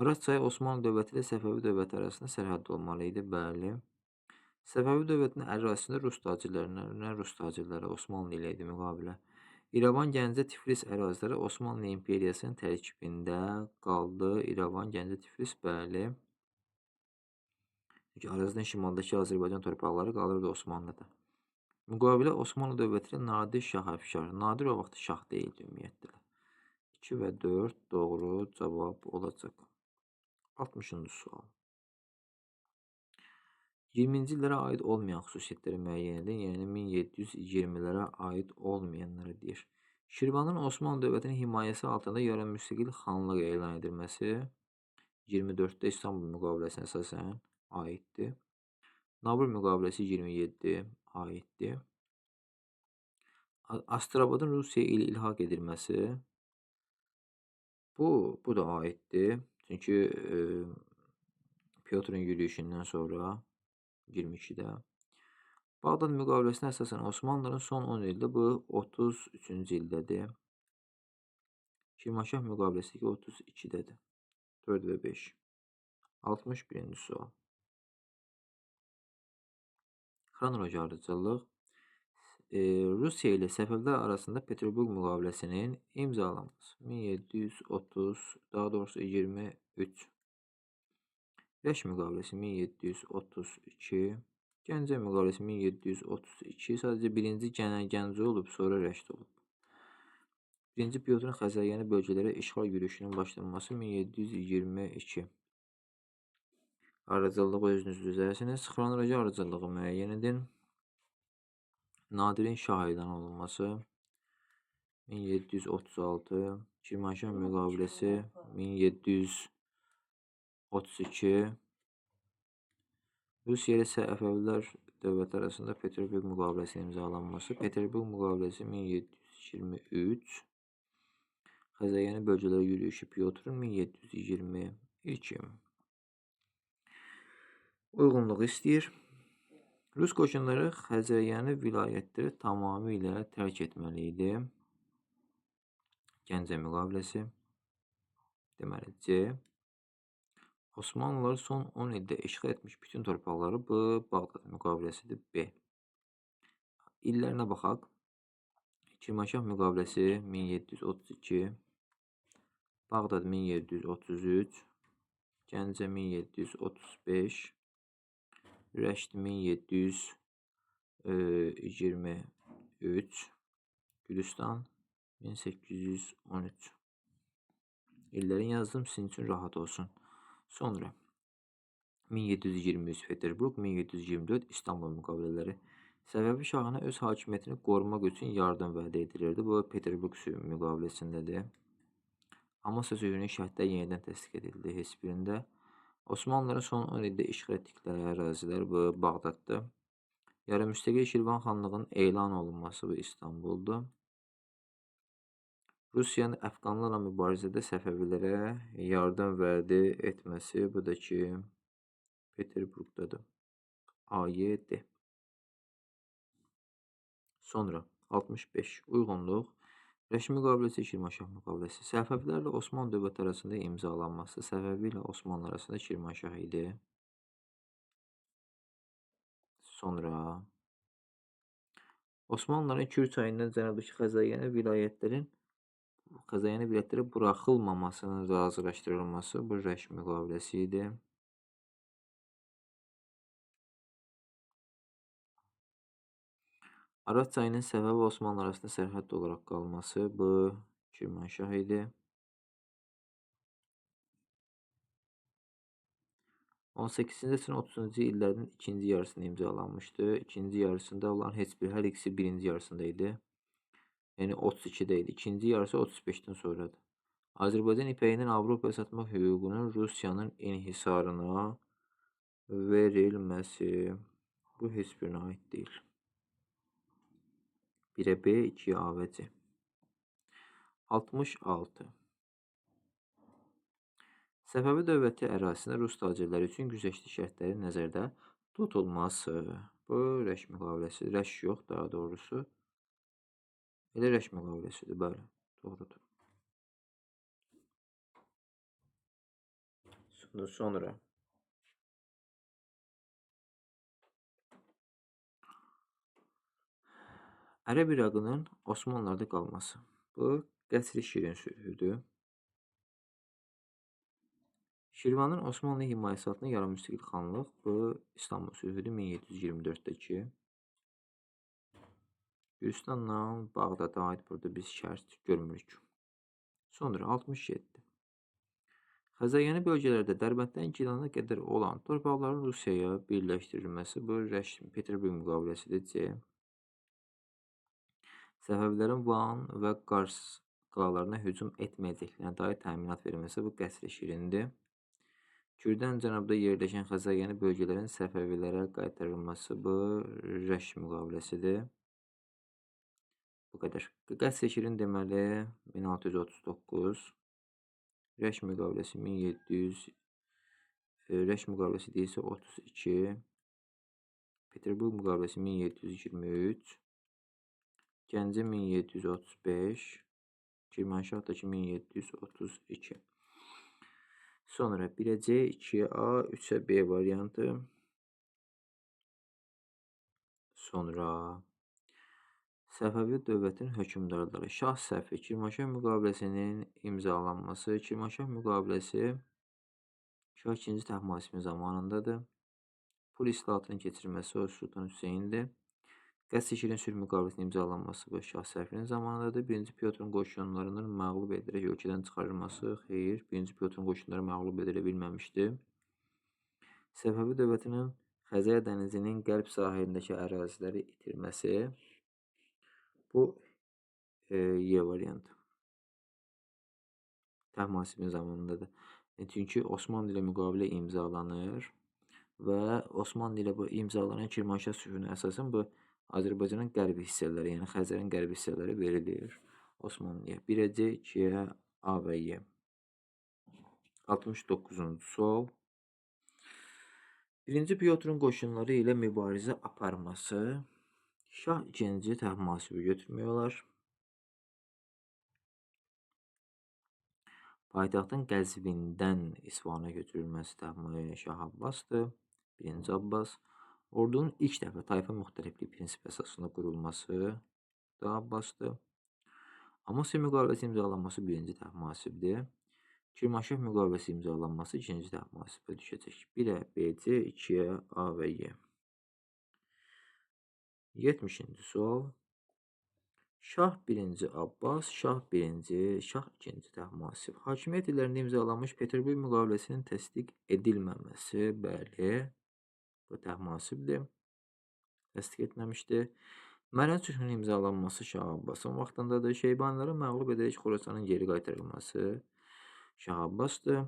Araz çayı Osmanlı dövləti ilə Səfəvi dövləti arasında sərhəd olmalı idi, bəli. Səfəvi dövlətinin ərazisində Rus tacirləri Osmanlı ilə idi müqavilə. İrəvan, Gəncə, Tiflis əraziləri Osmanlı İmperiyasının tərkibində qaldı. İrəvan, Gəncə, Tiflis, bəli. Çünki Arazdan şimaldakı Azərbaycan torpaqları qalırdı Osmanlıda. Müqavilə Osmanlı dövləti ilə Nadir Şah Əfşar. Nadir o vaxt şah deyildi ümumiyyətlə. 2 və 4 doğru cavab olacaq. 60-cı sual. 20-ci illərə aid olmayan xüsusiyyətləri müəyyən edin. Yəni 1720-lərə aid olmayanları deyir. Şirvanın Osmanlı dövlətinin himayəsi altında yarı müstəqil xanlıq elan edilməsi 24-də İstanbul müqaviləsinə əsasən aiddir. Nabur müqaviləsi 27 aiddir. Astrabadın Rusiya ilə ilhaq edilməsi bu da aiddir. Çünki Pyotrun yürüyüşündən sonra 22-də. Bağdad müqaviləsinə əsasən Osmanlıların son 10 ildə bu 33-cü ildədir. Kirmanşah müqaviləsi 32-dədir. 4 və 5. 61-ci sual. Xronoloji ardıcıllıq. Rusiya ilə Səfəvilər arasında Peterburq müqaviləsinin imzalanması 1730, daha doğrusu 23. Rəş müqaviləsi 1732, Gəncə müqaviləsi 1732, sadəcə birinci Gəncə olub, sonra Rəşdə olub. Birinci Pyotrun Xəzəryəni bölgələrə işğal yürüyüşünün başlanması 1722. Arıcılığı özünüz düzərsiniz. Xronoloji arıcılığı müəyyən edin. Nadirin şah elan olunması 1736, Kirmanşah müqaviləsi 1732, Rusiya ilə Səfəvilər dövləti arasında Peterburq müqaviləsinin imzalanması, Peterburq müqaviləsi 1723, Xəzəryəni bölgələrə yürüyüşü Pyotrun 1722. Uyğunluq istəyir. Rus qoşunları Xəzəryəni vilayətləri tamamilə tərk etməli idi. Gəncə müqaviləsi. Deməli C. Osmanlılar son 10 ildə işğal etmiş bütün torpaqları bu Bağdad müqaviləsidir. B. İllərinə baxaq. Kirmanşah müqaviləsi 1732, Bağdad 1733, Gəncə 1735, Rəşd 1723, Gülüstan 1813 illərin yazdım, sizin üçün rahat olsun. Sonra 1723 Peterburq, 1724 İstanbul müqavilələri. Səfəvi şahına öz hakimiyyətini qorumaq üçün yardım vəd edilirdi. Bu Peterburq müqaviləsindədir. Amasya sülhünün şərtləri yenidən təsdiq edildi. Heç birində Osmanlıların son 10 ildə işğal etdikləri ərazilər bu Bağdaddır. Yarımüstəqil Şirvan xanlığının elan olunması bu İstanbuldur. Rusiyanın Əfqanlarla mübarizədə Səfəvilərə yardım vəd etməsi, bu da ki Peterburqdadır. AYD. Sonra 65 uyğunluq. Rəşmi müqaviləsi, Şirvanşah müqaviləsi. Səfəvilərlə Osmanlı dövləti arasında imzalanması. Səfəvi ilə Osmanlı arasında Şirvanşah idi. Sonra Osmanlıların Kür çayından cənubdakı Xəzəriyəni vilayətlərə buraxılmamasının razılaşdırılması bu Rəşmi müqaviləsi idi. Araz çayının Səfəvi və Osmanlı arasında sərhəd olaraq qalması bu Şirvanşah idi. 18-ci əsrin 30-cu illərinin ikinci yarısında imzalanmışdı. İkinci yarısında olan hər ikisi birinci yarısında idi. Yəni 32-də idi. İkinci yarısı 35-dən sonradır. Azərbaycan ipəyinin Avropaya satmaq hüququnun Rusiyanın inhisarına verilməsi. Bu heç birinə aid deyil. 1-ə B, 2-yə A və C. 66. Səfəvi dövləti ərazisində Rus tacirləri üçün güzəştli şərtlərin nəzərdə tutulması. Bu Rəş müqaviləsi. Rəş yox, daha doğrusu. Elə Rəş müqaviləsidir, bəli. Doğrudur. Sonra Ərəb İraqının Osmanlılarda qalması. Bu Qəsr-i Şirin sülhüdür. Şirvanın Osmanlı himayəsi altında yarımüstəqil xanlıq. Bu İstanbul sülhüdür 1724-dəki. Gürcüstanla Bağdada aid burada biz şərt görmürük. Sonra 67. Xəzəryəni bölgələrdə Dərbənddən Gilana qədər olan torpaqların Rusiyaya birləşdirilməsi bu Peterburq müqaviləsidir. C. Səfəvilərin Van və Qars qalalarına hücum etməyəcəklərinə dair təminat verilməsi bu Qəsr-i Şirindir. Kürdən cənubda yerləşən Xəzəryəni bölgələrin Səfəvilərə qaytarılması bu Rəş müqaviləsidir. Bu qədər. Qəsr-i Şirin deməli 1639. Rəş müqaviləsi 1700. Rəş müqaviləsi deyilsə 32. Peterburq müqaviləsi 1723. Gəncə 1735. Kirmanşahdakı 1732. Sonra 1-ə C, 2-yə A, 3-ə B variantı. Sonra Səfəvi dövlətinin hökmdarları Şah Səfi, Kirmanşah müqaviləsinin imzalanması. Kirmanşah müqaviləsi Şah 2-ci Təhmasibin zamanındadır. Pul islahatının keçirilməsi o Sultan Hüseyndir. Qəsr-i Şirin sülh müqaviləsinin imzalanması bu Şah Səfinin zamanındadır. 1-ci Pyotrun qoşunlarının məğlub edilərək ölkədən çıxarılması. Xeyr, 1-ci Pyotrun qoşunları məğlub edilə bilməmişdi. Səfəvi dövlətinin Xəzər dənizinin qərb sahilindəki əraziləri itirməsi. Bu Y variantı. Təhmasibin zamanındadır. Çünki Osmanlı ilə müqavilə imzalanır və Osmanlı ilə bu imzalanan Kirmanşah sülhünə əsasən bu Azərbaycanın qərbi hissələri, yəni Xəzərin qərbi hissələri verilir Osmanlıya. 1-ə C, 2-yə A və Y. 69-cu sual. 1-ci Pyotrun qoşunları ilə mübarizə aparması. Şah 2-ci Təhmasibi götürmək olar. Paytaxtın Qəzvindən İsfahana götürülməsi Şah Abbasdır. 1-ci Abbas. Ordunun ilk dəfə tayfa müxtəlifliyi prinsipi əsasında qurulması da Abbasdır. Amasya müqaviləsi imzalanması 1-ci Təhmasibdir. Kirmanşah müqaviləsi imzalanması 2-ci Təhmasibə düşəcək. 1-ə B, C, 2-yə A və Y. 70-ci sual. Şah 1-ci Abbas, Şah 1-ci, Şah 2-ci Təhmasib. Hakimiyyət illərində imzalanmış Peterburq müqaviləsinin təsdiq edilməməsi, bəli, bu Təhmasibdir, təsdiq etməmişdir. Mərəz sülhünün imzalanması Şah Abbasın vaxtındadır. Şeybaniləri məğlub edərək Xorasanın geri qaytarılması Şah Abbasdır.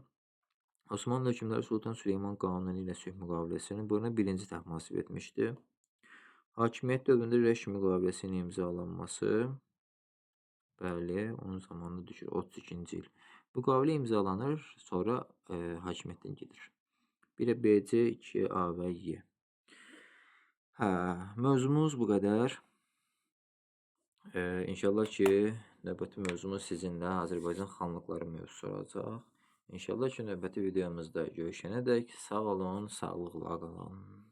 Osmanlı hökmdarı Sultan Süleyman Qanuni ilə sülh müqaviləsini bunu 1-ci Təhmasib etmişdir. Hakimiyyət dövründə Rəşk müqaviləsinin imzalanması, bəli, onun zamanında düşür 32-ci il. Müqavilə imzalanır, sonra hakimiyyətdən gedir. 1-ə BC, 2-yə A və Y. Hə, mövzumuz bu qədər. İnşallah ki, növbəti mövzumuz sizinlə Azərbaycan xanlıqları mövzusu olacaq. İnşallah ki, növbəti videomuzda görüşənədək sağ olun, sağlıqla qalın.